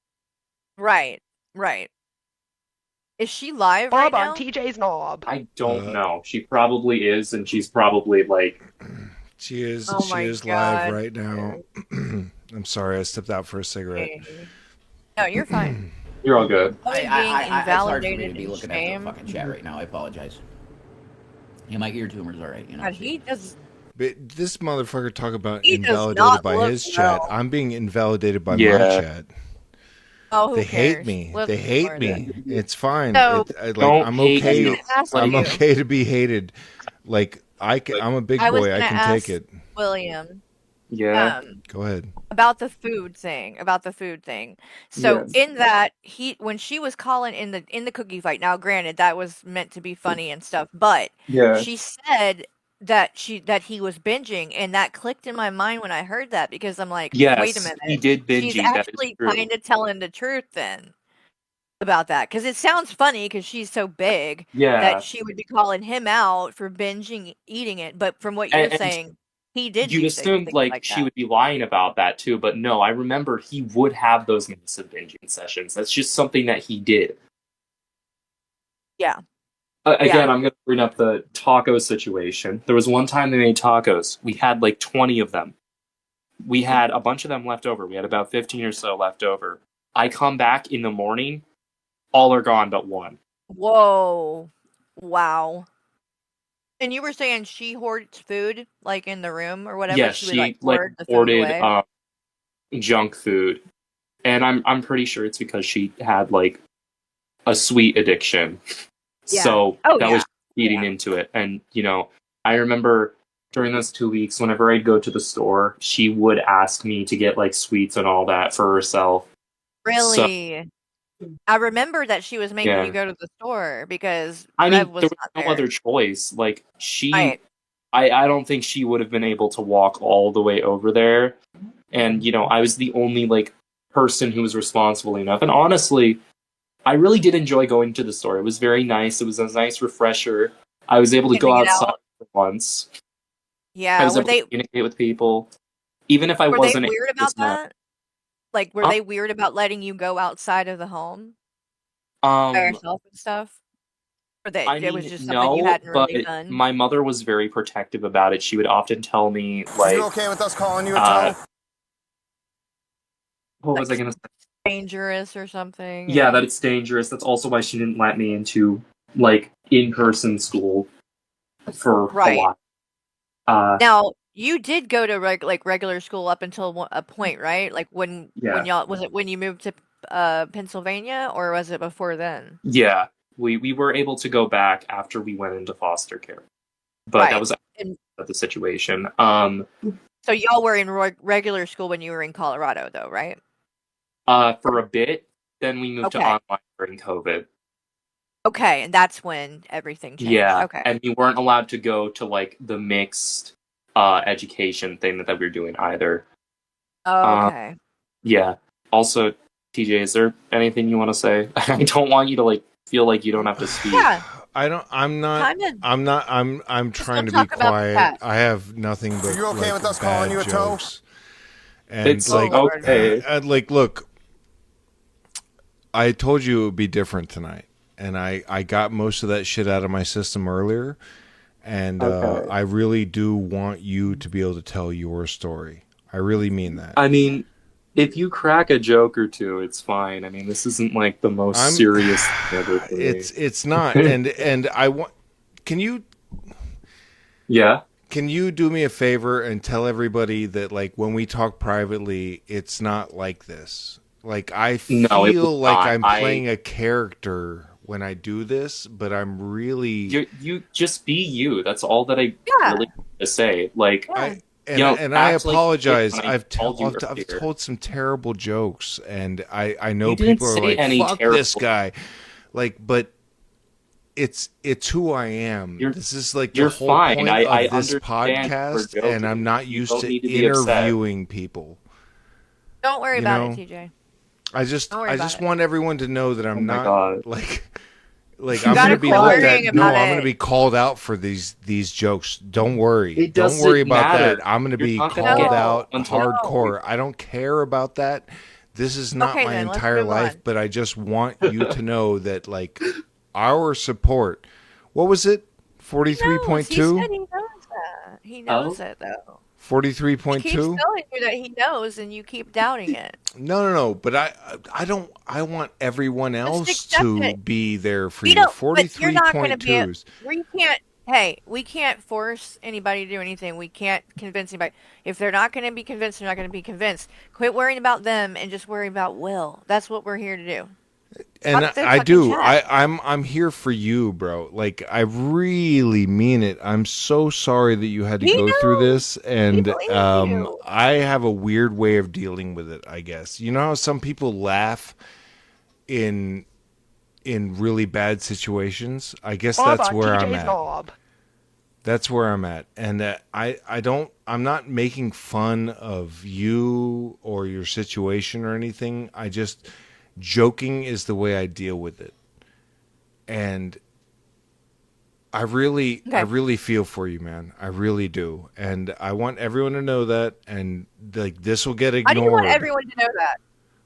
Right. Is she live Bob right now? on TJ's knob. I don't know. She probably is, and she's probably like. She is. Oh she is live right now. I'm sorry, I stepped out for a cigarette. No, you're fine. You're all good. It's hard for me to be looking at the fucking chat right now. I apologize. Yeah, my ear tumor's all right. God, he does. But this motherfucker talk about He does invalidated not by look his chat. well. I'm being invalidated by my chat. Oh, who they cares? hate me. Live They hate for me. it. It's fine. No. I'm okay. I'm you. okay to be hated. Like I'm a big boy. I can take it. William. Yeah. Go ahead. About the food thing. So in that when she was calling in the cookie fight. Now, granted, that was meant to be funny and stuff, but she said that he was binging, and that clicked in my mind when I heard that because I'm like, wait a minute, he did binge. She's actually kind of telling the truth then about that because it sounds funny because she's so big that she would be calling him out for binging, eating it. But from what you're saying. He did. You assumed like she would be lying about that too, but no. I remember he would have those massive binging sessions. That's just something that he did. Yeah. Again, I'm going to bring up the taco situation. There was one time they made tacos. We had like 20 of them. We had a bunch of them left over. We had about 15 or so left over. I come back in the morning, all are gone but one. Whoa! Wow. And you were saying she hoards food, like in the room or whatever. Yeah, she would, hoarded junk food, and I'm pretty sure it's because she had like a sweet addiction, so that was feeding into it. And I remember during those 2 weeks, whenever I'd go to the store, she would ask me to get like sweets and all that for herself. Really. So, I remember that she was making you go to the store because there was was no other choice. Like I don't think she would have been able to walk all the way over there. And I was the only like person who was responsible enough. And honestly, I really did enjoy going to the store. It was very nice. It was a nice refresher. I was able to go outside for once. Yeah, I was able to communicate with people, even if I wasn't. Were they weird about that? Like, were they weird about letting you go outside of the home by yourself and stuff? Or it was just something you hadn't really done? My mother was very protective about it. She would often tell me, like, "You okay with us calling you a toe?" What was I going to say? Dangerous or something? Yeah, that it's dangerous. That's also why she didn't let me into, like, in-person school for a while. Now, you did go to regular school up until a point, right? Like when y'all was it when you moved to Pennsylvania, or was it before then? Yeah, we were able to go back after we went into foster care, but that was the situation. So y'all were in regular school when you were in Colorado, though, right? For a bit, then we moved to online during COVID. Okay, and that's when everything changed. Yeah, okay. And we weren't allowed to go to like the mixed education thing that we were doing either. Okay. Yeah. Also, TJ, is there anything you want to say? I don't want you to like feel like you don't have to speak. Yeah. I'm not. I'm trying to be talk about the quiet. cat. I have nothing but Are you okay like, with us bad calling you a toe? jokes. And It's like, okay. like, look, I told you it would be different tonight, and I got most of that shit out of my system earlier, and Okay. I really do want you to be able to tell your story. I really mean that. I mean, if you crack a joke or two, it's fine. I mean, this isn't like the most serious thing ever for me. It's not, and I want. Can you? Yeah. Can you do me a favor and tell everybody that, like, when we talk privately, it's not like this. Like, I feel like I'm playing a character when I do this, but I'm really... You just be you. That's all that I really want to say. Like, I apologize. Like I've told some terrible jokes, and I know people are like, fuck this guy. Like, but... It's who I am. This is like the whole point of this podcast, and I'm not used to interviewing people. Don't worry about it, TJ. I just want everyone to know that I'm not like I'm gonna be looked at. No, I'm gonna be called out for these jokes. Don't worry. Don't worry about that. I'm gonna be called out hardcore. I don't care about that. This is not my entire life, but I just want you to know that, like, our support. What was it? 43.2? He said he knows that. He knows it, though. 43.2? He keeps telling you that he knows, and you keep doubting it. No. But I don't. I want everyone else to be there for you. 43.2. We can't. Hey, we can't force anybody to do anything. We can't convince anybody. If they're not going to be convinced, they're not going to be convinced. Quit worrying about them and just worry about Will. That's what we're here to do. And I do. I'm here for you, bro. Like, I really mean it. I'm so sorry that you had to go through this, and I have a weird way of dealing with it, I guess. You know how some people laugh in really bad situations? I guess that's where I'm at. That's where I'm at. And I'm not making fun of you or your situation or anything. Joking is the way I deal with it. And I really feel for you, man. I really do. And I want everyone to know that, and like, this will get ignored. I do want everyone to know that.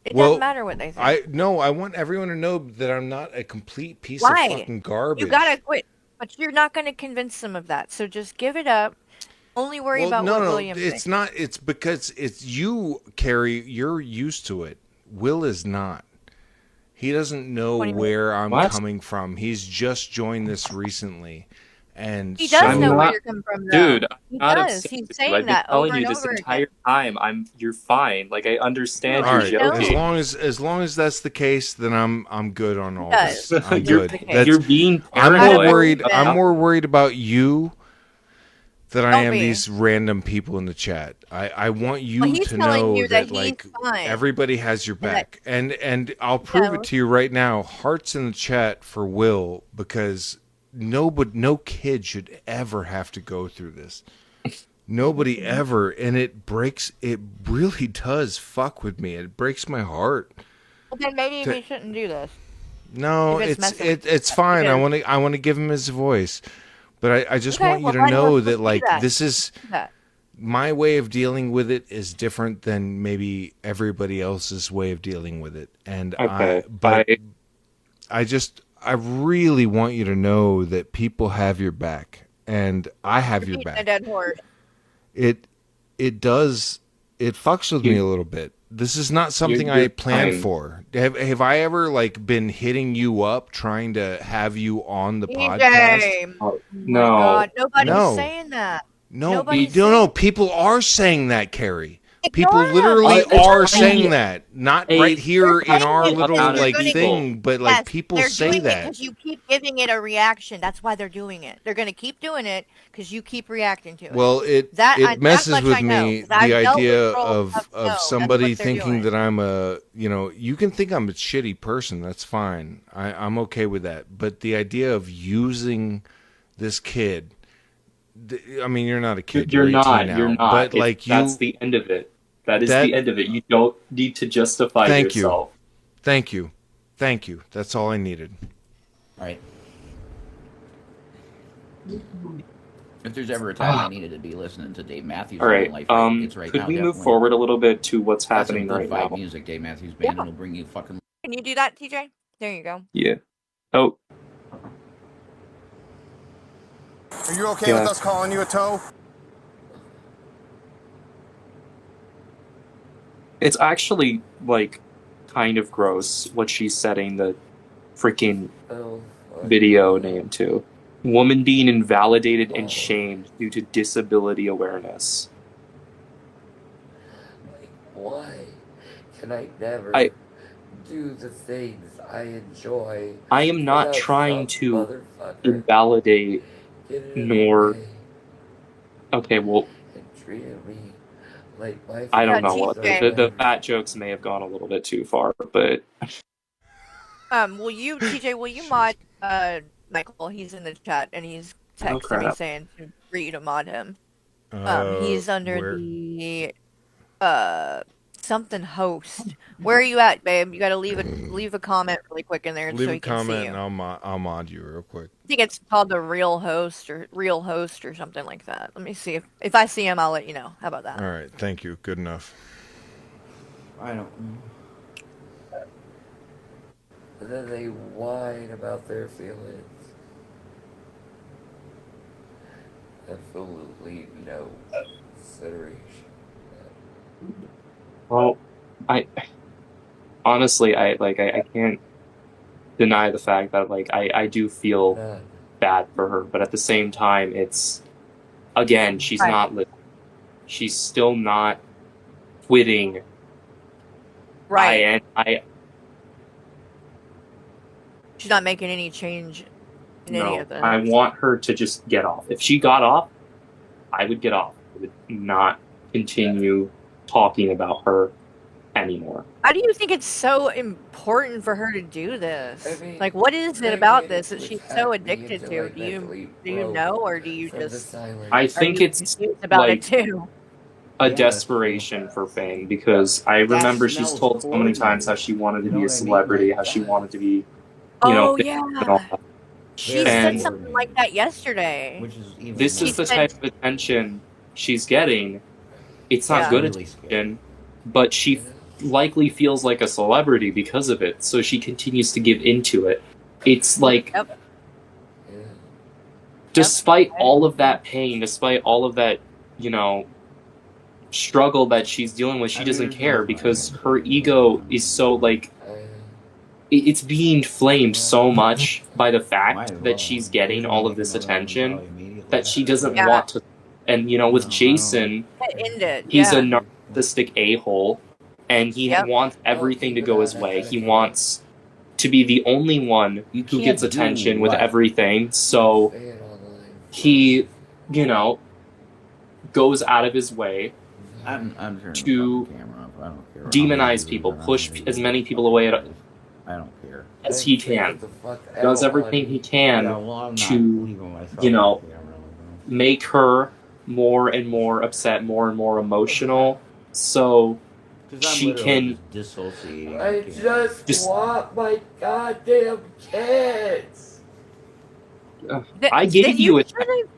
It doesn't matter what they think. I want everyone to know that I'm not a complete piece of fucking garbage. You gotta quit. But you're not gonna convince them of that. So just give it up. Only worry about what William thinks. It's not. It's because it's you, Carrie. You're used to it. Will is not. He doesn't know where I'm coming from. He's just joined this recently, and he does know where you're coming from, though. Dude, he does. He's saying that over and over again. I've been telling you this entire time. You're fine. Like, I understand you're joking. As long as that's the case, then I'm good on all this. I'm good. You're being paranoid. I'm more worried about you than I am these random people in the chat. I want you to know that like, everybody has your back. And I'll prove it to you right now. Hearts in the chat for Will, because no kid should ever have to go through this. Nobody ever. And it really does fuck with me. It breaks my heart. Well, then maybe we shouldn't do this. No, it's fine. I want to give him his voice. But I just want you to know that, like, this is my way of dealing with it is different than maybe everybody else's way of dealing with it. And I really want you to know that people have your back, and I have your back. A dead horse. It fucks with me a little bit. This is not something I planned for. Have I ever, like, been hitting you up trying to have you on the podcast? No. God, nobody's saying that. No, people are saying that, Carrie. People literally are saying that. Not right here in our little like thing, but like people say that. Because you keep giving it a reaction. That's why they're doing it. They're going to keep doing it because you keep reacting to it. Well, it messes with me, the idea of somebody thinking that I'm you can think I'm a shitty person. That's fine. I'm okay with that. But the idea of using this kid, I mean, you're not a kid. You're 18 not. now, You're not. But like that's the end of it. That is the end of it. You don't need to justify yourself. Thank you. That's all I needed. All right. If there's ever a time I needed to be listening to Dave Matthews, all right. Life, it's right could now, we move definitely. forward a little bit to what's happening That's some right good vibe now? music, Dave Matthews Band. It'll bring you fucking. Can you do that, TJ? There you go. Yeah. Oh. Are you okay with us calling you a toe? It's actually, like, kind of gross what she's setting the freaking video name to. Woman being invalidated and shamed due to disability awareness. Like, why can I never do the things I enjoy? I am not trying to invalidate nor... Okay, well... Like I don't know what... The fat jokes may have gone a little bit too far, but... Will you mod Michael? He's in the chat and he's texting me saying for you to mod him. He's under the something host. Where are you at, babe? You got to leave a comment really quick in there so he can see you. And I'll mod you real quick. I think it's called the real host or something like that. Let me see if I see him, I'll let you know. How about that? All right, thank you. Good enough. I don't. And then they whine about their feelings. Absolutely no consideration. Well, honestly, I can't deny the fact that, like, I do feel bad for her, but at the same time, it's, again, she's not listening. She's still not quitting. Right. She's not making any change in any of them. I want her to just get off. If she got off, I would get off. I would not continue talking about her anymore. How do you think it's so important for her to do this? Like, what is it about this that she's so addicted to? Do you know, or do you just? I think it's about like it too. a desperation for fame, because I remember she's told so many times how she wanted to be a celebrity, how she wanted to be, you know, yeah. and all that. She said something like that yesterday. This is the type of attention she's getting. It's not good attention, but she likely feels like a celebrity because of it, so she continues to give into it. It's like, despite all of that pain, despite all of that, you know, struggle that she's dealing with, she doesn't care, because her ego is so, like, it's being flamed so much by the fact that she's getting all of this attention that she doesn't want to. And, you know, with Jason, he's a narcissistic a-hole, and he wants everything to go his way. He wants to be the only one who gets attention with everything, so he, you know, goes out of his way to demonize people, push as many people away I don't care. as he can. Does everything he can to, you know, make her more and more upset, more and more emotional, so she can I just want my goddamn kids. I gave you a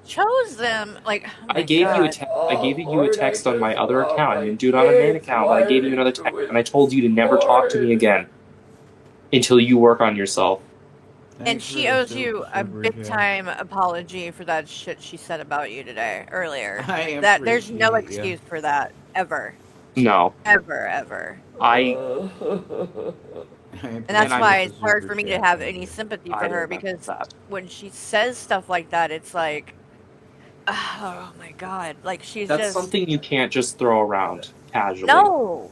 chose them. Like, I gave you a text on my other account. I didn't do it on a main account, but I gave you another text, and I told you to never talk to me again until you work on yourself. And she owes you a big time apology for that shit she said about you today earlier. That there's no excuse for that ever. No. Ever. And that's why it's hard for me to have any sympathy for her, because when she says stuff like that, it's like, oh my god, like that's something you can't just throw around casually. No,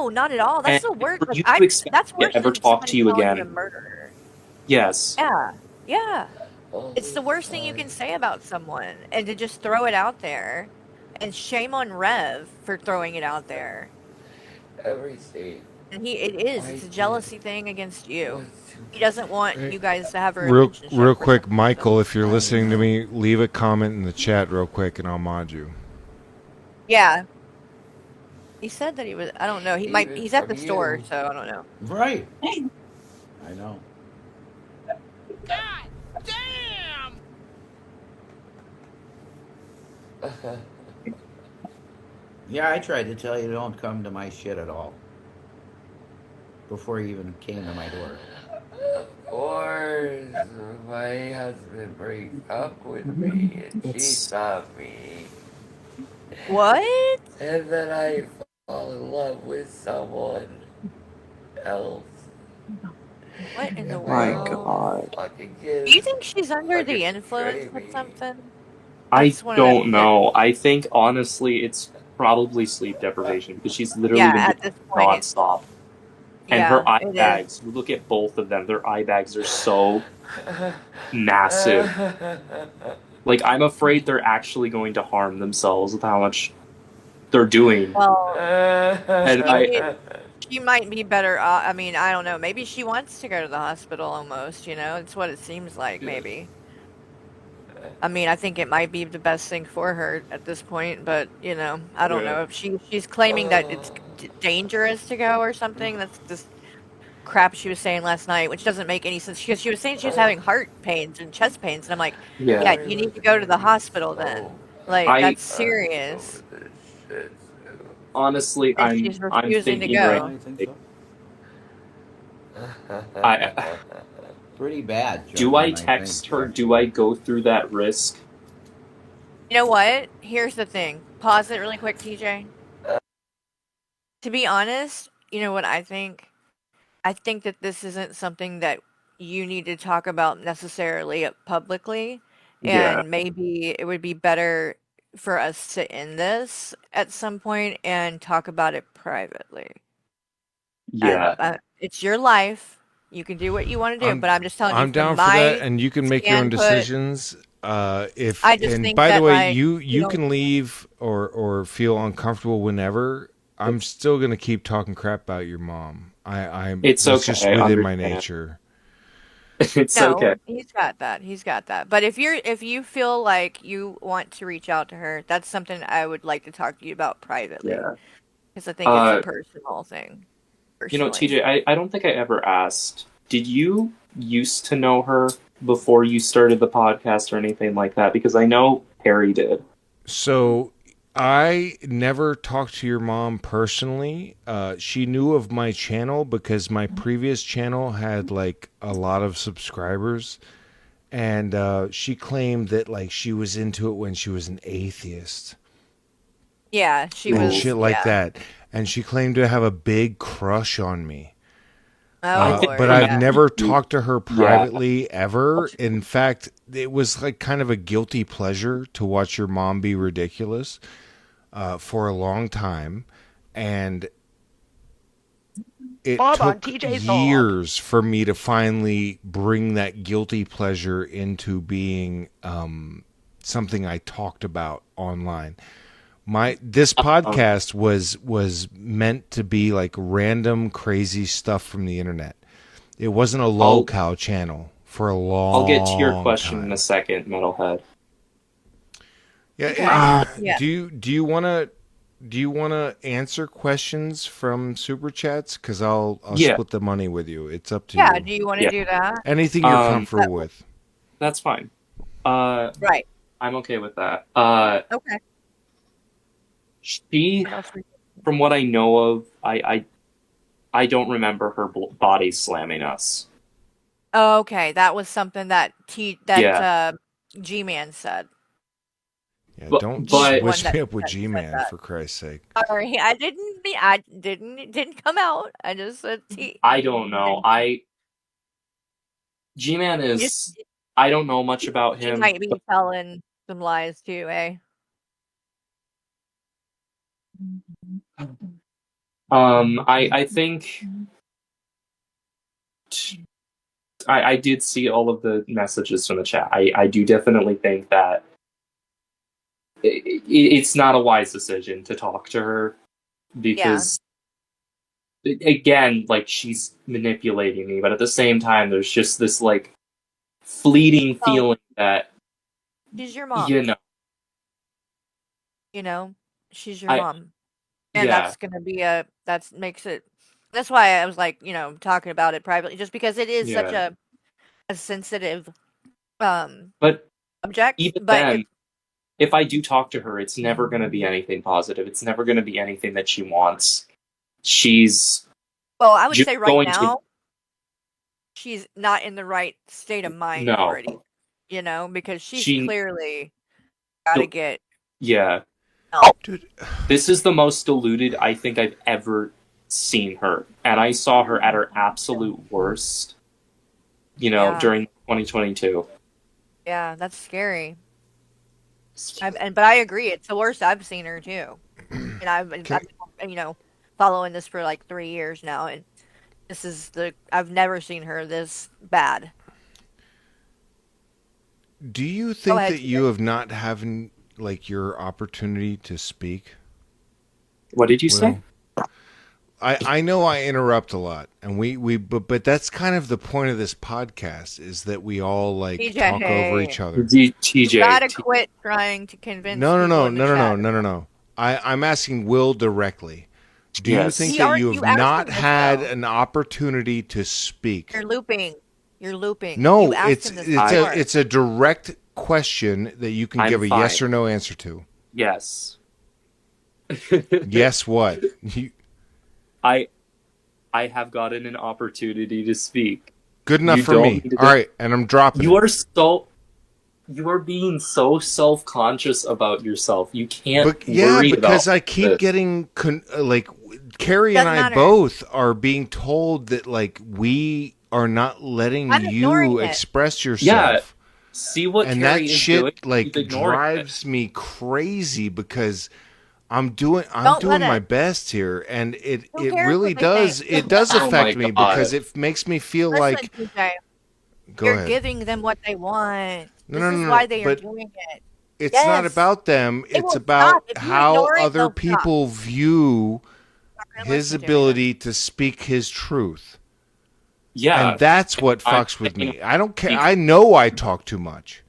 not at all. That's the worst. For you Like, to expect that's to worse ever than talk to you somebody calling again. a murderer. Yes. Yeah. It's the worst thing you can say about someone, and to just throw it out there. And shame on Rev for throwing it out there. Everything. And it's a jealousy thing against you. He doesn't want you guys to have a real quick, Michael, if you're listening to me, leave a comment in the chat real quick and I'll mod you. Yeah, He said that he was. I don't know. He might. He's at the store, so I don't know. Right. I know. God damn! Yeah, I tried to tell you don't come to my shit at all. Before you even came to my door. Of course, my husband breaks up with me and cheats on me. What? And then I fall in love with someone else. What in the My world? God. Do you think she's under the influence of something? I That's one of don't the- know. I think honestly, it's probably sleep deprivation because she's literally been at doing this it point. nonstop. And Yeah, her eye it is. bags, you look at both of them, their eye bags are so massive. Like, I'm afraid they're actually going to harm themselves with how much they're doing. Well, And she might be better off. I mean, I don't know. Maybe she wants to go to the hospital almost, you know? It's what it seems like, maybe. I mean, I think it might be the best thing for her at this point, but, you know, I don't know. If she's claiming that it's dangerous to go or something, that's just crap she was saying last night, which doesn't make any sense. She was saying she was having heart pains and chest pains, and I'm like, yeah, you need to go to the hospital then. Like, that's serious. honestly, And I'm she's refusing to thinking go. Pretty bad. Do I text her? Do I go through that risk? You know what? Here's the thing. Pause it really quick, TJ. To be honest, you know what I think? I think that this isn't something that you need to talk about necessarily publicly, Yeah. and maybe it would be better for us to end this at some point and talk about it privately. Yeah. It's your life. You can do what you want to do, but I'm just telling you I'm from down for my that, and you can make your own standpoint. decisions. If I just and think by the that, way, like, you you can leave or feel uncomfortable whenever. I'm still gonna keep talking crap about your mom. It's that's okay, just I within my understand. nature. It's No, okay. he's got that. He's got that. But if you feel like you want to reach out to her, that's something I would like to talk to you about privately. Yeah. Because I think it's a personal thing. You know, Personally. TJ, I don't think I ever asked. Did you used to know her before you started the podcast or anything like that? Because I know Harry did. So I never talked to your mom personally. She knew of my channel because my previous channel had like a lot of subscribers, and she claimed that like she was into it when she was an atheist. Yeah, she and was shit like that, and she claimed to have a big crush on me. But I've never talked to her privately ever. In fact, it was like kind of a guilty pleasure to watch your mom be ridiculous for a long time, and it took years for me to finally bring that guilty pleasure into being something I talked about online. This podcast was meant to be like random crazy stuff from the internet. It wasn't a lolcow channel for a long I'll get to your question time. in a second, Metalhead. Yeah. Do you want to answer questions from super chats? Because I'll split the money with you. It's up to you. Yeah. Do you want to do that? Anything you're comfortable with. That's fine. Right. I'm okay with that. Okay. She, from what I know of, I don't remember her body slamming us. Oh, okay, that was something that G-Man said. Yeah, don't switch me up with G-Man for Christ's sake. Sorry, I didn't come out. I just said I don't know. G-Man is. I don't know much about him. He might be telling some lies too, eh? I think I did see all of the messages from the chat. I do definitely think that it's not a wise decision to talk to her because, again, like she's manipulating me, but at the same time, there's just this like fleeting feeling that she's your mom. You know, she's your mom. And Yeah. that's gonna be that's why I was like, talking about it privately, just because it is such Yeah. a sensitive But subject. even But then, if I do talk to her, it's never going to be anything positive. It's never going to be anything that she wants. She's I would just say right going now, she's not in the right state of mind for it, because she's clearly got to get Yeah. help. Dude. This is the most deluded I think I've ever seen her. And I saw her at her absolute worst, during 2022. Yeah, that's scary. But I agree, it's the worst I've seen her too. And I've been, following this for like 3 years now, and this is I've never seen her this bad. Do you think that you have not having like your opportunity to speak? What did you say? I know I interrupt a lot, and but that's kind of the point of this podcast, is that we all TJ, talk over each other. TJ, you gotta quit trying to convince. No. I'm asking Will directly. Do you think that you have not had an opportunity to speak? You're looping. No, it's a direct question that you can give a yes or no answer to. Yes. Yes, what? I have gotten an opportunity to speak. Good enough for me. All right, and I'm dropping. You are being so self-conscious about yourself. You can't worry about because I keep getting Carrie and I both are being told that we are not letting you express yourself. Yeah. See what and Carrie that is shit doing, drives me crazy because I'm doing my best here, and it really does affect me because it makes me feel like you're giving them what they want. This is why they are doing it. It's not about them. It's about how other people view his ability to speak his truth. Yeah. And that's what fucks with me. I don't care. I know I talk too much.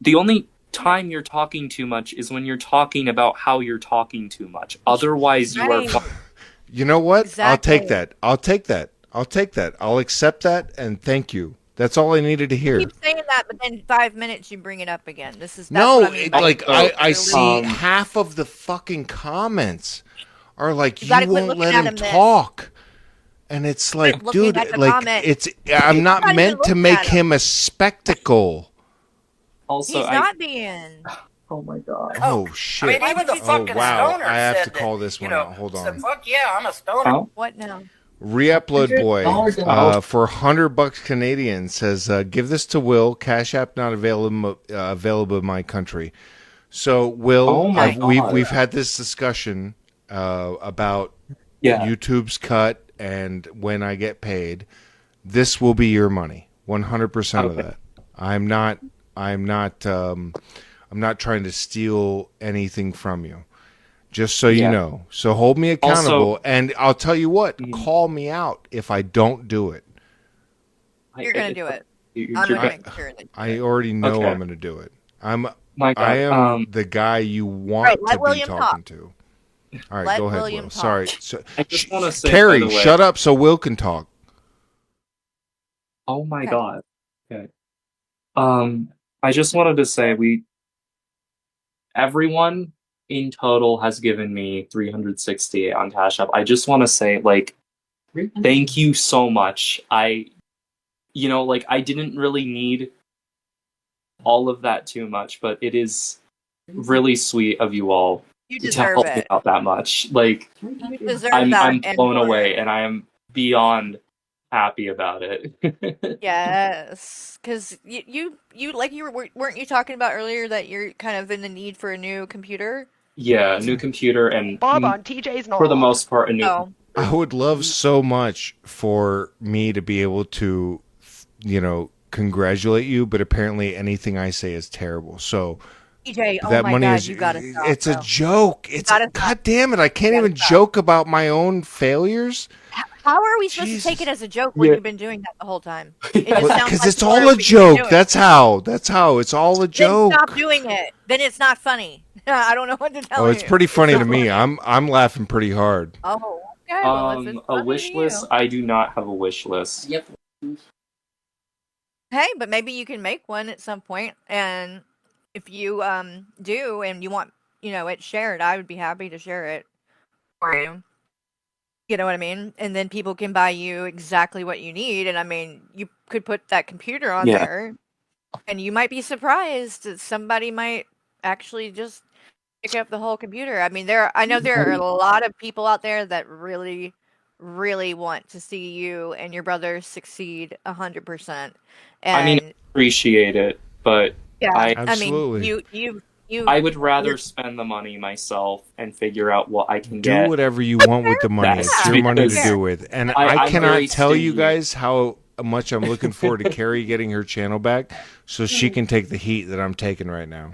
The only time you're talking too much is when you're talking about how you're talking too much. Otherwise, you are fine. You know what? Exactly. I'll take that. I'll accept that, and thank you. That's all I needed to hear. You keep saying that, but then 5 minutes you bring it up again. That's no, what I mean I see half of the fucking comments are like, you won't let him talk. And it's like, dude, I'm not meant to make him a spectacle. Also, he's not being. Oh my god. Oh shit. I mean, even the fucking stoner I have to said call that, this one out. Hold on. Said, fuck yeah, I'm a stoner. What now? Re-upload boy for $100 Canadian says, give this to Will. Cash App not available in my country. So Will, we've had this discussion about YouTube's cut and when I get paid. This will be your money, 100% of that. I'm not trying to steal anything from you. Just so you know. So hold me accountable. Also, and I'll tell you what, call me out if I don't do it. You're going to do it. I already know I'm going to do it. I am the guy you want to be talking to. All right, go ahead, Will. Sorry. So, I just want to say, Carrie, shut up so Will can talk. Oh my god. Okay. I just wanted to say everyone in total has given me $368 on Cash App. I just want to say, thank you so much. I didn't really need all of that too much, but it is really sweet of you all to help me out that much. You deserve I'm that. blown away, and I am beyond happy about it. Yes, because weren't you talking about earlier that you're kind of in the need for a new computer? Yeah, a new computer, and Bob on TJ's for the most part, a new. Oh. I would love so much for me to be able to, congratulate you, but apparently anything I say is terrible. So TJ, that my money God, is you gotta stop, it's bro. a joke. God damn it! I can't even joke about my own failures. How are we supposed to take it as a joke when you've been doing that the whole time? It just sounds Because like it's you all are, a but you didn't do joke. it. That's how. It's all a Then joke. stop doing it. Then it's not funny. I don't know what to tell you. Oh, it's pretty funny It's to not me. funny. I'm laughing pretty hard. Oh, okay. Well, if it's A funny wish to you. list? I do not have a wish list. Yep. Hey, but maybe you can make one at some point, and if you do and you want it shared, I would be happy to share it for you. You know what I mean? And then people can buy you exactly what you need. And I mean, you could put that computer on Yeah. there, and you might be surprised that somebody might actually just pick up the whole computer. I mean, I know there are a lot of people out there that really, really want to see you and your brother succeed 100%. I mean, And appreciate it, but yeah, Absolutely. I mean, you. I would rather spend the money myself and figure out what I can Do get. whatever you want with the money. Best, It's your money to because do with. And I'm I cannot very tell you stingy. guys how much I'm looking forward to Carrie getting her channel back so she can take the heat that I'm taking right now.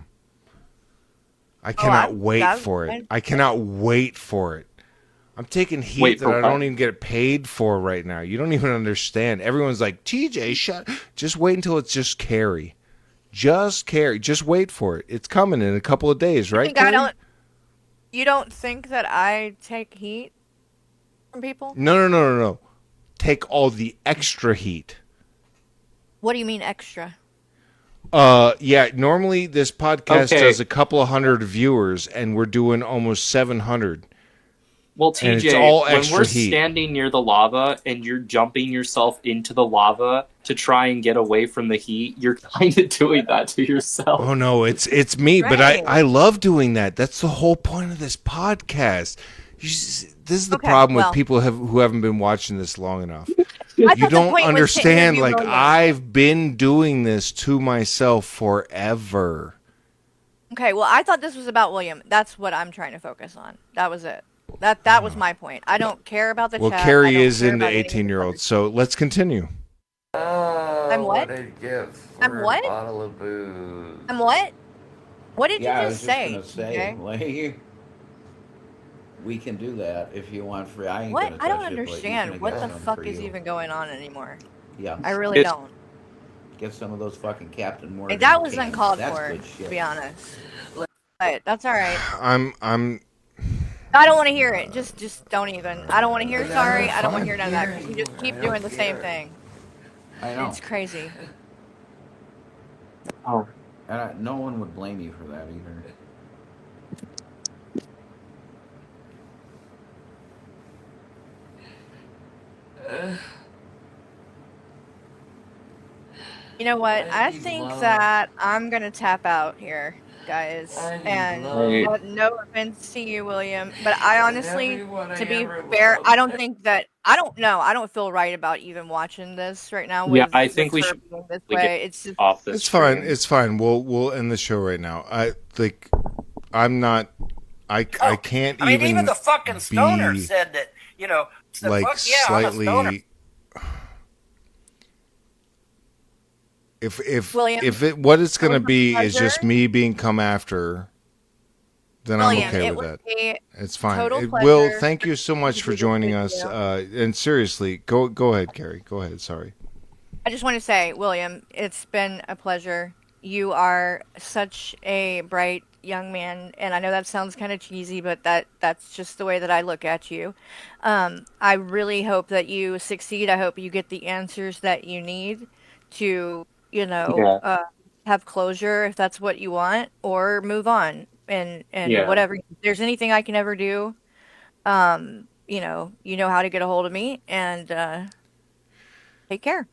I cannot wait for it. I cannot wait for it. I'm taking heat that I don't even get paid for right now. You don't even understand. Everyone's like, TJ, shut. Just wait until it's just Carrie. Just Carrie. Just wait for it. It's coming in a couple of days, right? Carrie? You don't think that I take heat from people? No. Take all the extra heat. What do you mean extra? Yeah, normally this podcast does a couple of hundred viewers, and we're doing almost 700. Well, And TJ, it's all when extra we're heat. standing near the lava and you're jumping yourself into the lava to try and get away from the heat, you're kind of doing that to yourself. Oh no, it's me, but I love doing that. That's the whole point of this podcast. This is the problem with people who haven't been watching this long enough. You don't understand. Like, I've been doing this to myself forever. Okay, well, I thought this was about William. That's what I'm trying to focus on. That was it. That was my point. I don't care about the chat. Well, Carrie is into 18-year-olds, so let's continue. I'm what? I'm what? A bottle of booze. I'm what? What did Yeah, you I was just just say? gonna say, like, we can do that if you want free. I ain't What? gonna I don't touch it, but he's gonna understand. What get the some fuck for is you. even going on anymore? Yeah, I really don't. Get some of those fucking Captain Morgan. That was cans. uncalled That's for, good shit. to be honest. But that's all right. I'm I don't want to hear it. Just don't even. I don't want to hear sorry. I don't want to hear none of that. 'Cause you just keep doing the same thing. I know. It's crazy. Oh. And no one would blame you for that either. You know what? I think that I'm gonna tap out here, guys. And no offense to you, William, but I honestly, to be fair, I don't think that I don't feel right about even watching this right now. Yeah, I think we should being this get way. It's just off this. It's fine. It's fine. We'll end the show right now. I'm not. I can't I mean, even. even the fucking stoner be, said that. Said, like, fuck yeah, I'm a stoner. slightly. If William, what it's going to be is pleasure. just me being come after, then William, I'm okay it with was that. a It's fine. total Will, pleasure thank you so much for do this joining with us. you. And seriously, go ahead, Carrie. Go ahead. Sorry. I just want to say, William, it's been a pleasure. You are such a bright young man, and I know that sounds kind of cheesy, but that's just the way that I look at you. I really hope that you succeed. I hope you get the answers that you need to, have closure if that's what you want, or move on and whatever. If there's anything I can ever do, you know how to get a hold of me, and take care.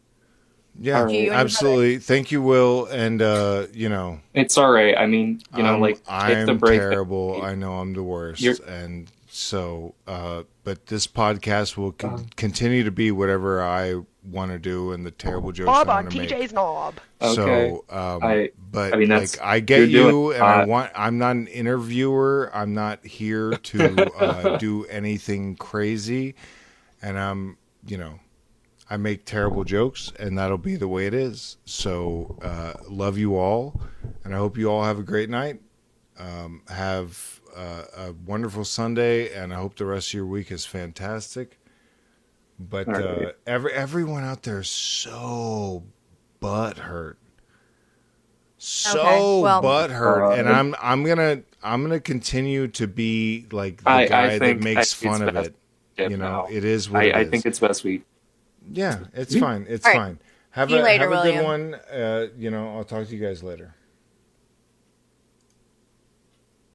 Yeah, absolutely. Thank you, Will. And it's all right. I mean, take the I'm break. terrible. I know I'm the worst, and so. But this podcast will continue to be whatever I want to do, and the terrible jokes Bob I on want to make. TJ's knob. So, Okay. but I mean, I get you, doing, and I'm not an interviewer. I'm not here to do anything crazy, and I make terrible jokes, and that'll be the way it is. So, love you all, and I hope you all have a great night. Have a wonderful Sunday, and I hope the rest of your week is fantastic. But Right. everyone out there is so butthurt. So Okay, well- butthurt, and I'm gonna continue to be like the guy that makes fun of it. You know, it is what it is. I think it's best we. Yeah, it's fine. It's All right. fine. Have See you later, a good William. one. I'll talk to you guys later.